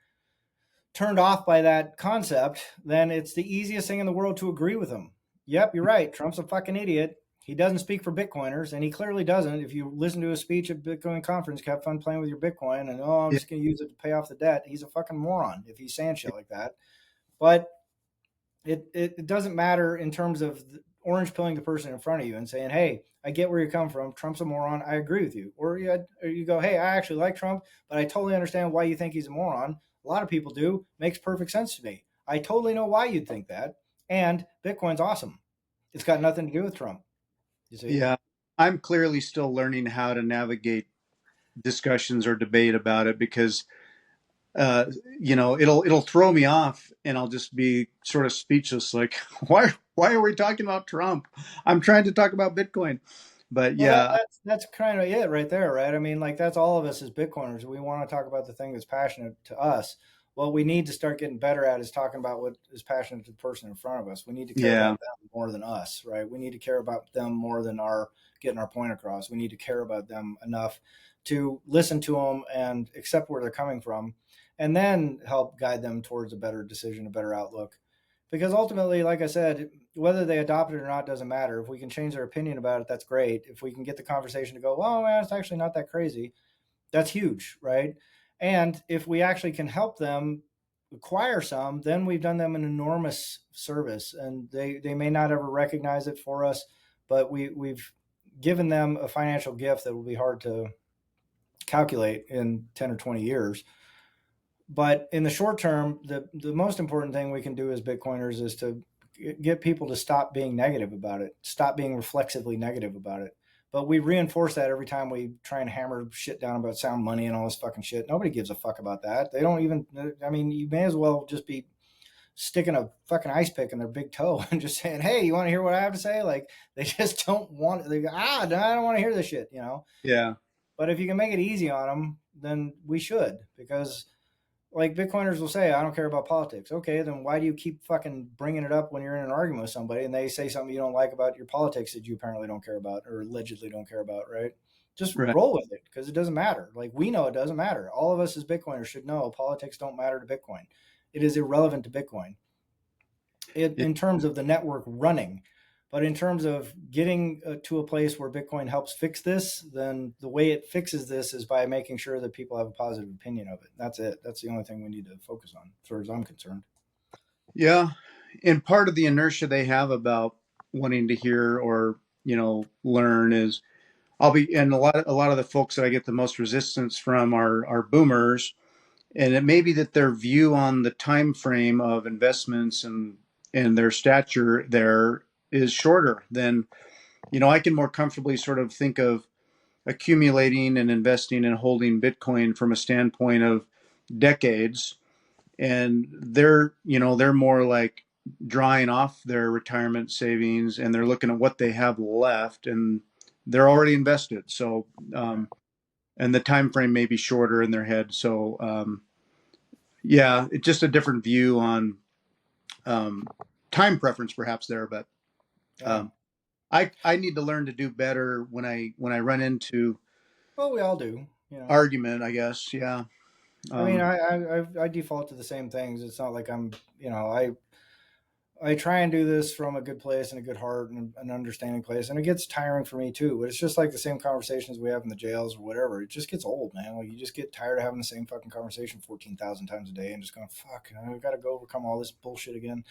turned off by that concept, then it's the easiest thing in the world to agree with him. Yep, you're right. Trump's a fucking idiot. He doesn't speak for Bitcoiners, and he clearly doesn't. If you listen to his speech at Bitcoin conference, have fun playing with your Bitcoin, and I'm yeah, just going to use it to pay off the debt. He's a fucking moron if he's saying shit like that. But it doesn't matter in terms of orange pilling the person in front of you and saying, hey, I get where you're coming from. Trump's a moron. I agree with you. Or you go, hey, I actually like Trump, but I totally understand why you think he's a moron. A lot of people do. Makes perfect sense to me. I totally know why you'd think that. And Bitcoin's awesome. It's got nothing to do with Trump. You see? yeah. I'm clearly still learning how to navigate discussions or debate about it because uh, it'll throw me off and I'll just be sort of speechless, like why are we talking about Trump? I'm trying to talk about Bitcoin, but Well, yeah, that's kind of it right there, right? I mean, like that's all of us as Bitcoiners. We want to talk about the thing that's passionate to us. What we need to start getting better at is talking about what is passionate to the person in front of us. We need to care yeah, about them more than us, right? We need to care about them more than our getting our point across. We need to care about them enough to listen to them and accept where they're coming from, and then help guide them towards a better decision, a better outlook. Because ultimately, like I said, whether they adopt it or not doesn't matter. If we can change their opinion about it, that's great. If we can get the conversation to go, well, man, it's actually not that crazy, that's huge, right? And if we actually can help them acquire some, then we've done them an enormous service. And they may not ever recognize it for us, but we've given them a financial gift that will be hard to calculate in 10 or 20 years. But in the short term, the most important thing we can do as Bitcoiners is to get people to stop being negative about it, stop being reflexively negative about it. But we reinforce that every time we try and hammer shit down about sound money and all this fucking shit. Nobody gives a fuck about that. They don't even, I mean, you may as well just be sticking a fucking ice pick in their big toe and just saying, hey, you want to hear what I have to say? Like, they just don't want, they go, I don't want to hear this shit. yeah, But if you can make it easy on them, then we should, because like Bitcoiners will say, I don't care about politics. Okay, then why do you keep fucking bringing it up when you're in an argument with somebody and they say something you don't like about your politics that you apparently don't care about or allegedly don't care about, right? Just right, roll with it because it doesn't matter. Like we know it doesn't matter. All of us as Bitcoiners should know politics don't matter to Bitcoin. It is irrelevant to Bitcoin yeah, in terms of the network running. But in terms of getting to a place where Bitcoin helps fix this, then the way it fixes this is by making sure that people have a positive opinion of it. That's it. That's the only thing we need to focus on, as far as I'm concerned. Yeah. And part of the inertia they have about wanting to hear or, learn is and a lot of the folks that I get the most resistance from are boomers. And it may be that their view on the time frame of investments and their stature there is shorter than, I can more comfortably sort of think of accumulating and investing and holding Bitcoin from a standpoint of decades. And they're more like drawing off their retirement savings, and they're looking at what they have left, and they're already invested. So, and the time frame may be shorter in their head. So, yeah, it's just a different view on um, time preference, perhaps there. But Yeah. um, I need to learn to do better when I run into Well, we all do, you know. argument, I guess. Yeah. I mean, Um, I default to the same things. It's not like I'm, I try and do this from a good place and a good heart and an understanding place, and it gets tiring for me too. But it's just like the same conversations we have in the jails or whatever. It just gets old, man. Like you just get tired of having the same fucking conversation 14,000 times a day and just going, fuck, I've got to go overcome all this bullshit again.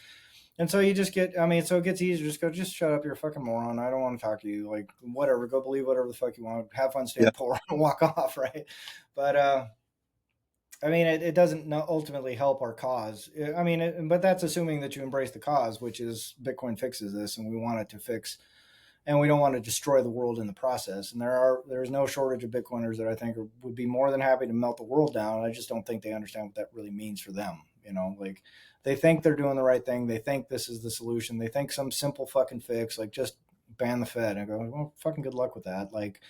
And so you just get, I mean, so it gets easier. Just go, just shut up. You're a fucking moron. I don't want to talk to you. Like, whatever. Go believe whatever the fuck you want. Have fun yeah. staying poor and walk off, right? But, I mean, it doesn't ultimately help our cause. I mean, but that's assuming that you embrace the cause, which is Bitcoin fixes this and we want it to fix, and we don't want to destroy the world in the process. And there's no shortage of Bitcoiners that I think would be more than happy to melt the world down. I just don't think they understand what that really means for them. Like they think they're doing the right thing. They think this is the solution. They think some simple fucking fix, like just ban the Fed. And I go, well, fucking good luck with that. Like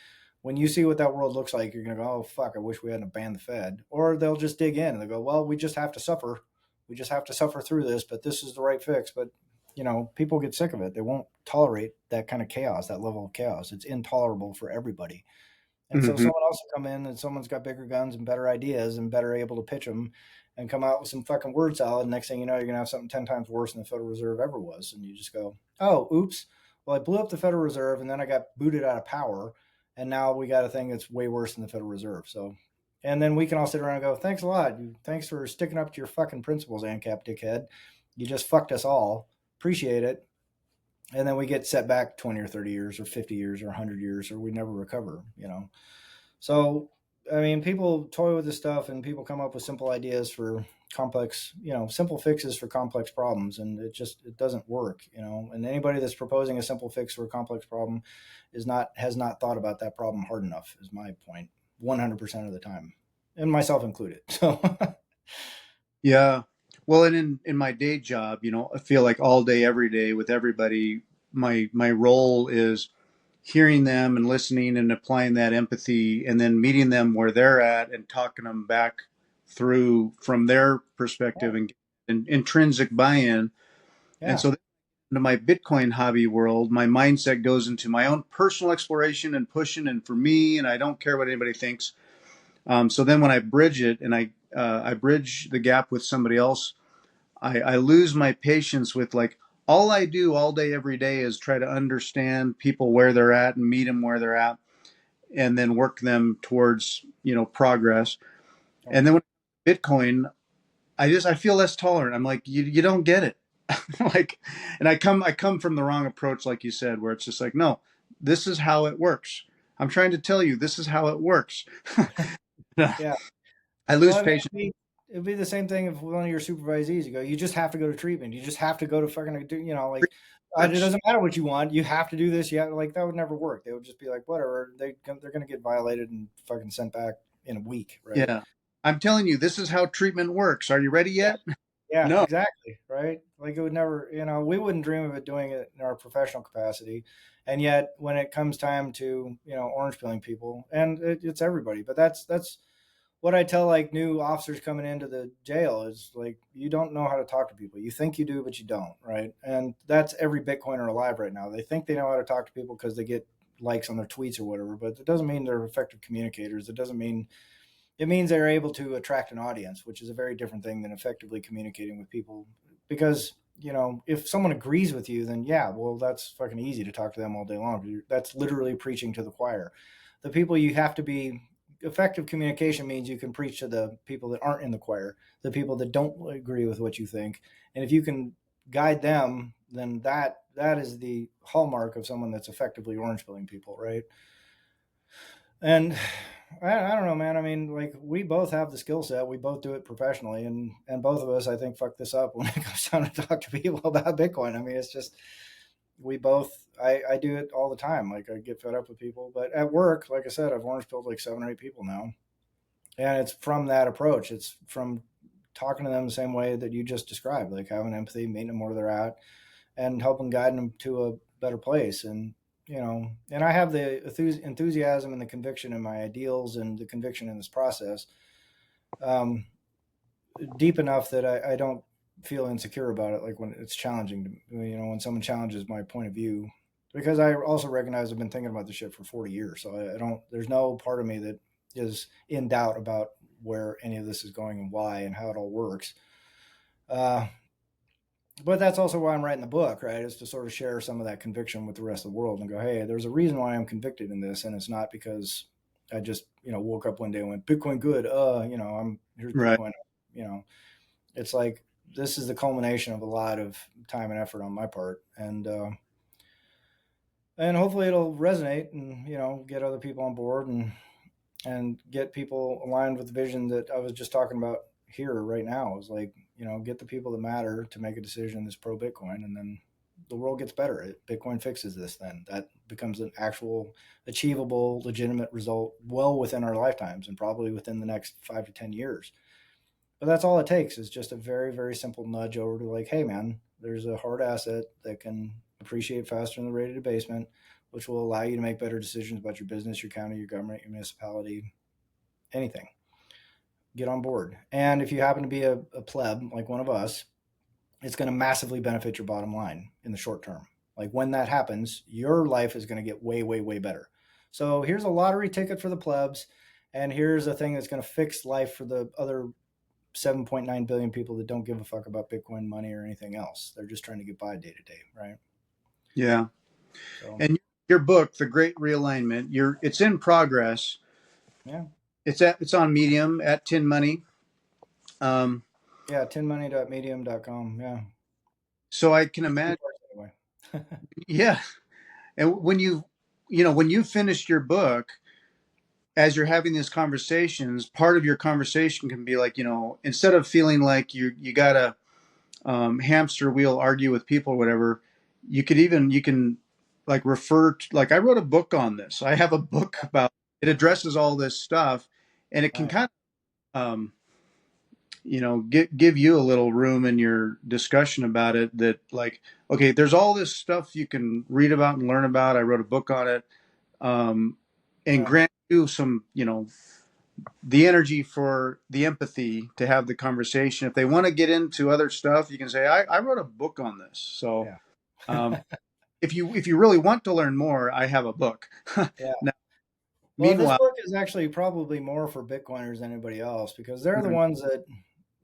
when you see what that world looks like, you're going to go, oh, fuck, I wish we hadn't banned the Fed. Or they'll just dig in and they go, well, we just have to suffer. We just have to suffer through this, but this is the right fix. But, people get sick of it. They won't tolerate that kind of chaos, that level of chaos. It's intolerable for everybody. And so Hmm. someone else will come in and someone's got bigger guns and better ideas and better able to pitch them and come out with some fucking word salad. Next thing you know, you're going to have something 10 times worse than the Federal Reserve ever was. And you just go, oh, oops. Well, I blew up the Federal Reserve and then I got booted out of power. And now we got a thing that's way worse than the Federal Reserve. So, and then we can all sit around and go, thanks a lot. Thanks for sticking up to your fucking principles, ANCAP dickhead. You just fucked us all. Appreciate it. And then we get set back 20 or 30 years or 50 years or 100 years or we never recover. So, I mean, people toy with this stuff and people come up with simple ideas for complex, simple fixes for complex problems. And it doesn't work. And anybody that's proposing a simple fix for a complex problem has not thought about that problem hard enough, is my point, 100% of the time, and myself included. So, Yeah. Well, and in my day job, I feel like all day, every day with everybody, my role is hearing them and listening and applying that empathy and then meeting them where they're at and talking them back through from their perspective and intrinsic buy-in. And yeah, so into my Bitcoin hobby world, my mindset goes into my own personal exploration and pushing and for me, and I don't care what anybody thinks. So then when I bridge it and I bridge the gap with somebody else, I lose my patience with like all I do all day every day is try to understand people where they're at and meet them where they're at and then work them towards progress. right. And then with Bitcoin, I feel less tolerant. I'm like you don't get it. Like, and I come from the wrong approach, like you said, where it's just like, no, this is how it works. I'm trying to tell you this is how it works. Yeah. I Well, lose I mean, patience. it'd be the same thing if one of your supervisees, you go, you just have to go to treatment. You just have to go to fucking, like, it Works. doesn't matter what you want. You have to do this. Yeah, like that would never work. They would just be like, whatever. They're going to get violated and fucking sent back in a week, right? Yeah, I'm telling you this is how treatment works. Are you ready Yeah, yet? yeah, No. exactly, right? Like it would never, we wouldn't dream of it doing it in our professional capacity. And yet, when it comes time to, orange pilling people, and it's everybody, but that's what I tell like new officers coming into the jail is like, you don't know how to talk to people. You think you do, but you don't, right? And that's every Bitcoiner alive right now. They think they know how to talk to people because they get likes on their tweets or whatever, but it doesn't mean they're effective communicators. It means they're able to attract an audience, which is a very different thing than effectively communicating with people. Because if someone agrees with you, then yeah, well, that's fucking easy to talk to them all day long. That's literally preaching to the choir. The people you have to be effective communication means you can preach to the people that aren't in the choir, the people that don't agree with what you think. And if you can guide them, then that is the hallmark of someone that's effectively orange pilling people, right? And I don't know, man. I mean, like, we both have the skill set. We both do it professionally, and both of us, I think, fuck this up when it comes down to talk to people about Bitcoin. I mean, it's just we both. I do it all the time. Like, I get fed up with people, but at work, like I said, I've orange pilled like 7 or 8 people now, and it's from that approach. It's from talking to them the same way that you just described, like having empathy, meeting them where they're at, and helping guide them to a better place. And I have the enthusiasm and the conviction in my ideals and the conviction in this process, um, deep enough that I don't feel insecure about it. Like when it's challenging to, when someone challenges my point of view, because I also recognize I've been thinking about this shit for 40 years. So I don't, there's no part of me that is in doubt about where any of this is going and why and how it all works. But that's also why I'm writing the book, right? Is to sort of share some of that conviction with the rest of the world and go, hey, there's a reason why I'm convicted in this, and it's not because I just woke up one day and went Bitcoin good. I'm here's Right. Bitcoin. It's like this is the culmination of a lot of time and effort on my part, and hopefully it'll resonate and get other people on board and get people aligned with the vision that I was just talking about here right now. Is like, get the people that matter to make a decision that's pro Bitcoin, and then the world gets better. Bitcoin fixes this, then that becomes an actual achievable, legitimate result well within our lifetimes and probably within the next 5 to 10 years. But that's all it takes is just a very, very simple nudge over to like, hey man, there's a hard asset that can appreciate faster than the rate of debasement, which will allow you to make better decisions about your business, your county, your government, your municipality, anything. Get on board. And if you happen to be a pleb like one of us, it's going to massively benefit your bottom line in the short term. Like when that happens, your life is going to get way, way, way better. So here's a lottery ticket for the plebs, and here's a thing that's going to fix life for the other 7.9 billion people that don't give a fuck about Bitcoin money or anything else. They're just trying to get by day to day, right? Yeah. So And your book, The Great Realignment, it's in progress. yeah, It's on Medium at Tin Money. Um, yeah, tinmoney.medium.com. Yeah, so I can two imagine. parts anyway. Yeah. And when you finished your book, as you're having these conversations, part of your conversation can be like, instead of feeling like you gotta hamster wheel argue with people or whatever, you can like refer to, like, I wrote a book on this. I have a book about it, addresses all this stuff, and it can Nice. kind of give you a little room in your discussion about it, that like, okay, there's all this stuff you can read about and learn about. I wrote a book on it, um, and Yeah, grant you some, the energy for the empathy to have the conversation. If they want to get into other stuff, you can say, I wrote a book on this. So yeah, um, if you really want to learn more, I have a book. yeah. Now, Well, this meanwhile, book is actually probably more for Bitcoiners than anybody else because they're the mhm, ones that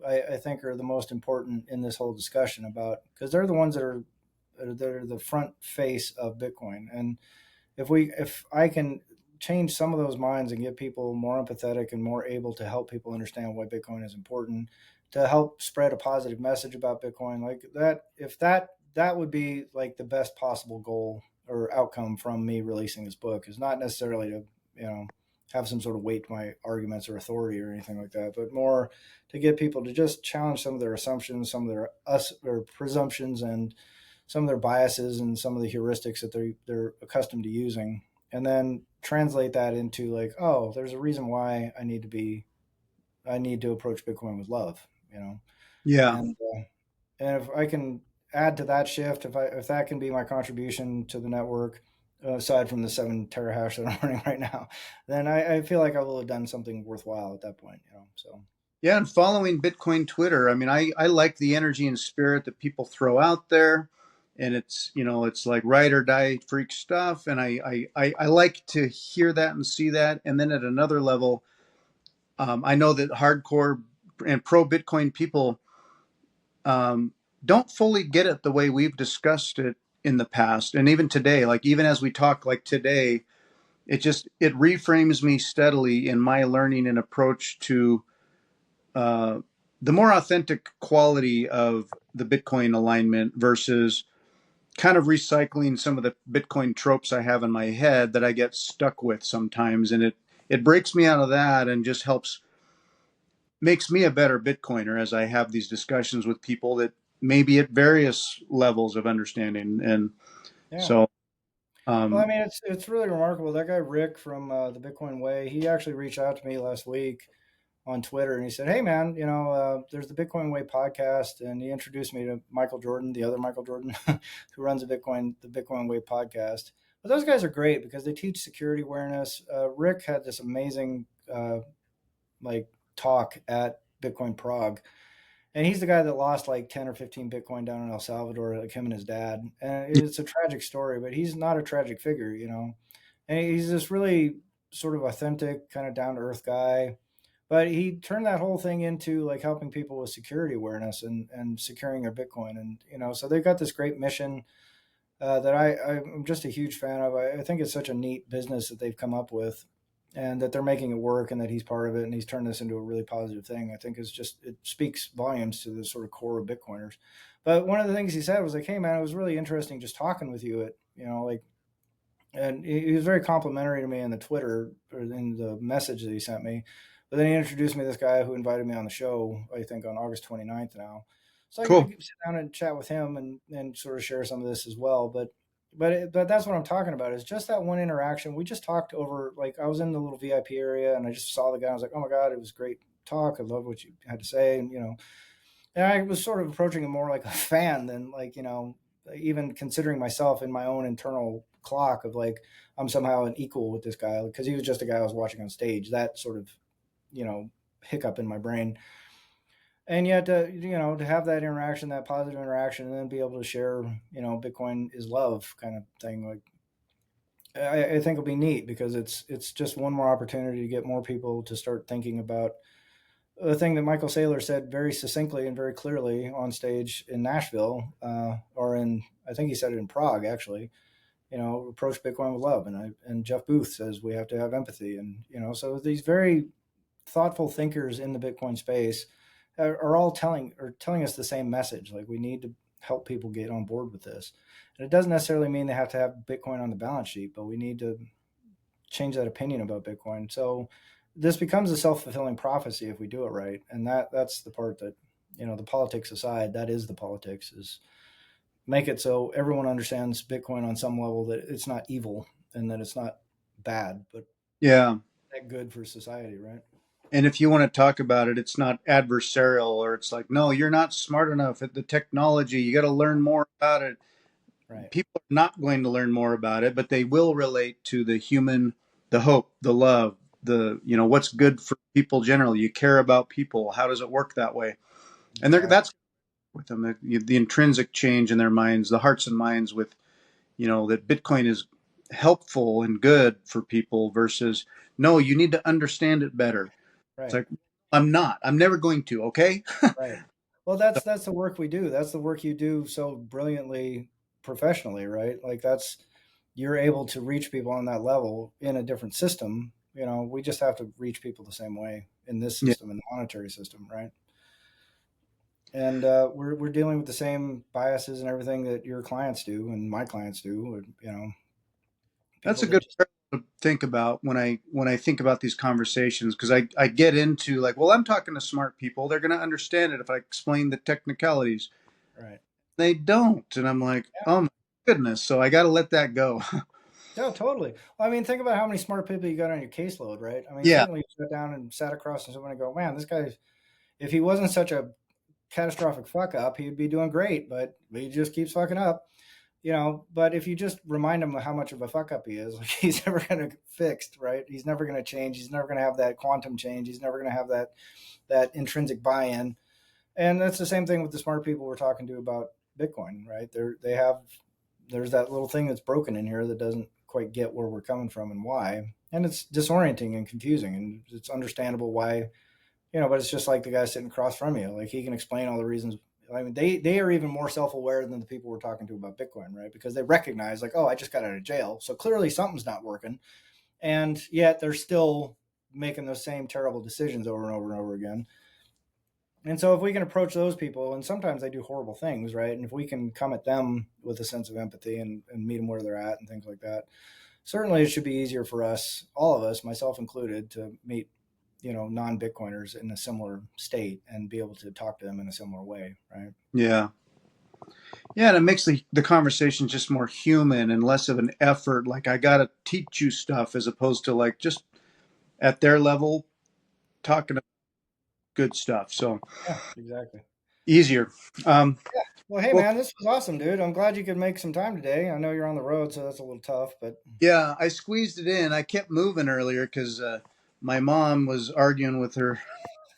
I think are the most important in this whole discussion about because they're the ones that are the front face of Bitcoin. And if I can change some of those minds and get people more empathetic and more able to help people understand why Bitcoin is important, to help spread a positive message about Bitcoin, like that, if that would be like the best possible goal or outcome from me releasing this book is not necessarily to you know have some sort of weight to my arguments or authority or anything like that, but more to get people to just challenge some of their assumptions, some of their presumptions, and some of their biases and some of the heuristics that they're accustomed to using, and then translate that into like, oh, there's a reason why I need to approach Bitcoin with love, yeah, and if I can add to that shift, if that can be my contribution to the network, aside from the 7 terahash that I'm running right now, then I feel like I will have done something worthwhile at that point, So yeah. And following Bitcoin Twitter, I mean, I like the energy and spirit that people throw out there. And it's like ride or die freak stuff. And I like to hear that and see that. And then at another level, I know that hardcore and pro Bitcoin people, don't fully get it the way we've discussed it in the past. And even today, like even as we talk like today, it reframes me steadily in my learning and approach to uh, the more authentic quality of the Bitcoin alignment versus kind of recycling some of the Bitcoin tropes I have in my head that I get stuck with sometimes. And it breaks me out of that and just makes me a better Bitcoiner as I have these discussions with people that maybe at various levels of understanding. And Yeah. so, Well, I um, mean, it's really remarkable. That guy Rick from the Bitcoin Way, he actually reached out to me last week on Twitter, and he said, "Hey, man, there's the Bitcoin Way podcast," and he introduced me to Michael Jordan, the other Michael Jordan, who runs the Bitcoin Way podcast. But those guys are great because they teach security awareness. Rick had this amazing like talk at Bitcoin Prague, and he's the guy that lost like 10 or 15 Bitcoin down in El Salvador, like him and his dad. And it's a tragic story, but he's not a tragic figure. And he's this really sort of authentic, kind of down to earth guy. But he turned that whole thing into like helping people with security awareness and securing their Bitcoin. And so they've got this great mission that I'm just a huge fan of. I think it's such a neat business that they've come up with, and that they're making it work, and that he's part of it, and he's turned this into a really positive thing. I think it speaks volumes to the sort of core of Bitcoiners. But one of the things he said was like, "Hey man, it was really interesting just talking with you." Like, and he was very complimentary to me in the Twitter or in the message that he sent me. But then he introduced me to this guy who invited me on the show, I think on August 29th now. So I get to cool. sit down and chat with him and sort of share some of this as well. But that's what I'm talking about is just that one interaction. We just talked over, like I was in the little VIP area and I just saw the guy. I was like, oh my God, it was a great talk. I love what you had to say. And I was sort of approaching him more like a fan than like, even considering myself in my own internal clock of like, I'm somehow an equal with this guy because he was just a guy I was watching on stage. That sort of, you know, hiccup in my brain. And yet, to have that interaction, that positive interaction, and then be able to share, Bitcoin is love kind of thing. Like, I think it'll be neat because it's just one more opportunity to get more people to start thinking about the thing that Michael Saylor said very succinctly and very clearly on stage in Nashville, or I think he said it in Prague actually. Approach Bitcoin with love, and Jeff Booth says we have to have empathy, and so these very thoughtful thinkers in the Bitcoin space are all telling us the same message. Like we need to help people get on board with this, and it doesn't necessarily mean they have to have Bitcoin on the balance sheet, but we need to change that opinion about Bitcoin. So this becomes a self-fulfilling prophecy if we do it right. And that's the part that, the politics aside, that is the politics, is make it so everyone understands Bitcoin on some level, that it's not evil and that it's not bad, but Yeah. that good for society, right? And if you want to talk about it, it's not adversarial or it's like, no, you're not smart enough at the technology. You got to learn more about it. Right. People are not going to learn more about it, but they will relate to the human, the hope, the love, what's good for people generally. You care about people. How does it work that way? And Exactly. that's with them, the intrinsic change in their minds, the hearts and minds with, that Bitcoin is helpful and good for people versus, no, you need to understand it better. It's Right. like, I'm never going to. Okay. Right. Well, that's the work we do. That's the work you do so brilliantly professionally, right? Like you're able to reach people on that level in a different system. We just have to reach people the same way in this Yeah. system, in the monetary system, right? And we're dealing with the same biases and everything that your clients do and my clients do. That's People a that good just to think about when I think about these conversations because I get into like, well, I'm talking to smart people. They're going to understand it if I explain the technicalities. right. They don't, and I'm like, oh my goodness. So I got to let that go. Yeah, totally. Well, I mean, think about how many smart people you got on your caseload, right? I mean, Yeah. certainly you sat down and sat across from someone and go, man, this guy, if he wasn't such a catastrophic fuck up, he'd be doing great, but he just keeps fucking up. But if you just remind him of how much of a fuck up he is, like he's never going to fixed, right? He's never going to change. He's never going to have that quantum change. He's never going to have that intrinsic buy-in. And that's the same thing with the smart people we're talking to about Bitcoin, right? There's that little thing that's broken in here that doesn't quite get where we're coming from and why. And it's disorienting and confusing, and it's understandable why, but it's just like the guy sitting across from you. Like he can explain all the reasons I mean, they are even more self-aware than the people we're talking to about Bitcoin, right? Because they recognize like, oh, I just got out of jail, so clearly something's not working, and yet they're still making those same terrible decisions over and over and over again. And so if we can approach those people, and sometimes they do horrible things, right? And if we can come at them with a sense of empathy and meet them where they're at and things like that, certainly it should be easier for us, all of us, myself included, to meet, non-Bitcoiners in a similar state and be able to talk to them in a similar way, right? Yeah. Yeah, and it makes the conversation just more human and less of an effort. Like I gotta teach you stuff as opposed to like just at their level talking about good stuff. So Yeah, exactly. easier. Um, Yeah. Well, hey, well, man, this was awesome, dude. I'm glad you could make some time today. I know you're on the road, so that's a little tough, but yeah, I squeezed it in. I kept moving earlier because my mom was arguing with her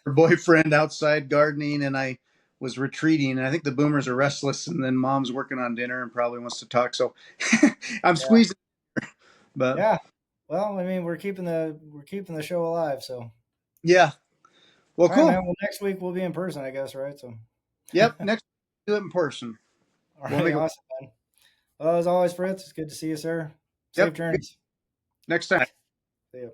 boyfriend outside gardening, and I was retreating. And I think the boomers are restless, and then mom's working on dinner and probably wants to talk. So I'm yeah, squeezing, but yeah. Well, I mean, we're keeping the show alive, so yeah. Well, all right, cool. man. Well, next week we'll be in person, I guess, right? So, Yep. Next, do it in person. all We'll right, make it. awesome, man. Well, as always, Fritz, it's good to see you, sir. Safe Yep. journeys. Next time. See you.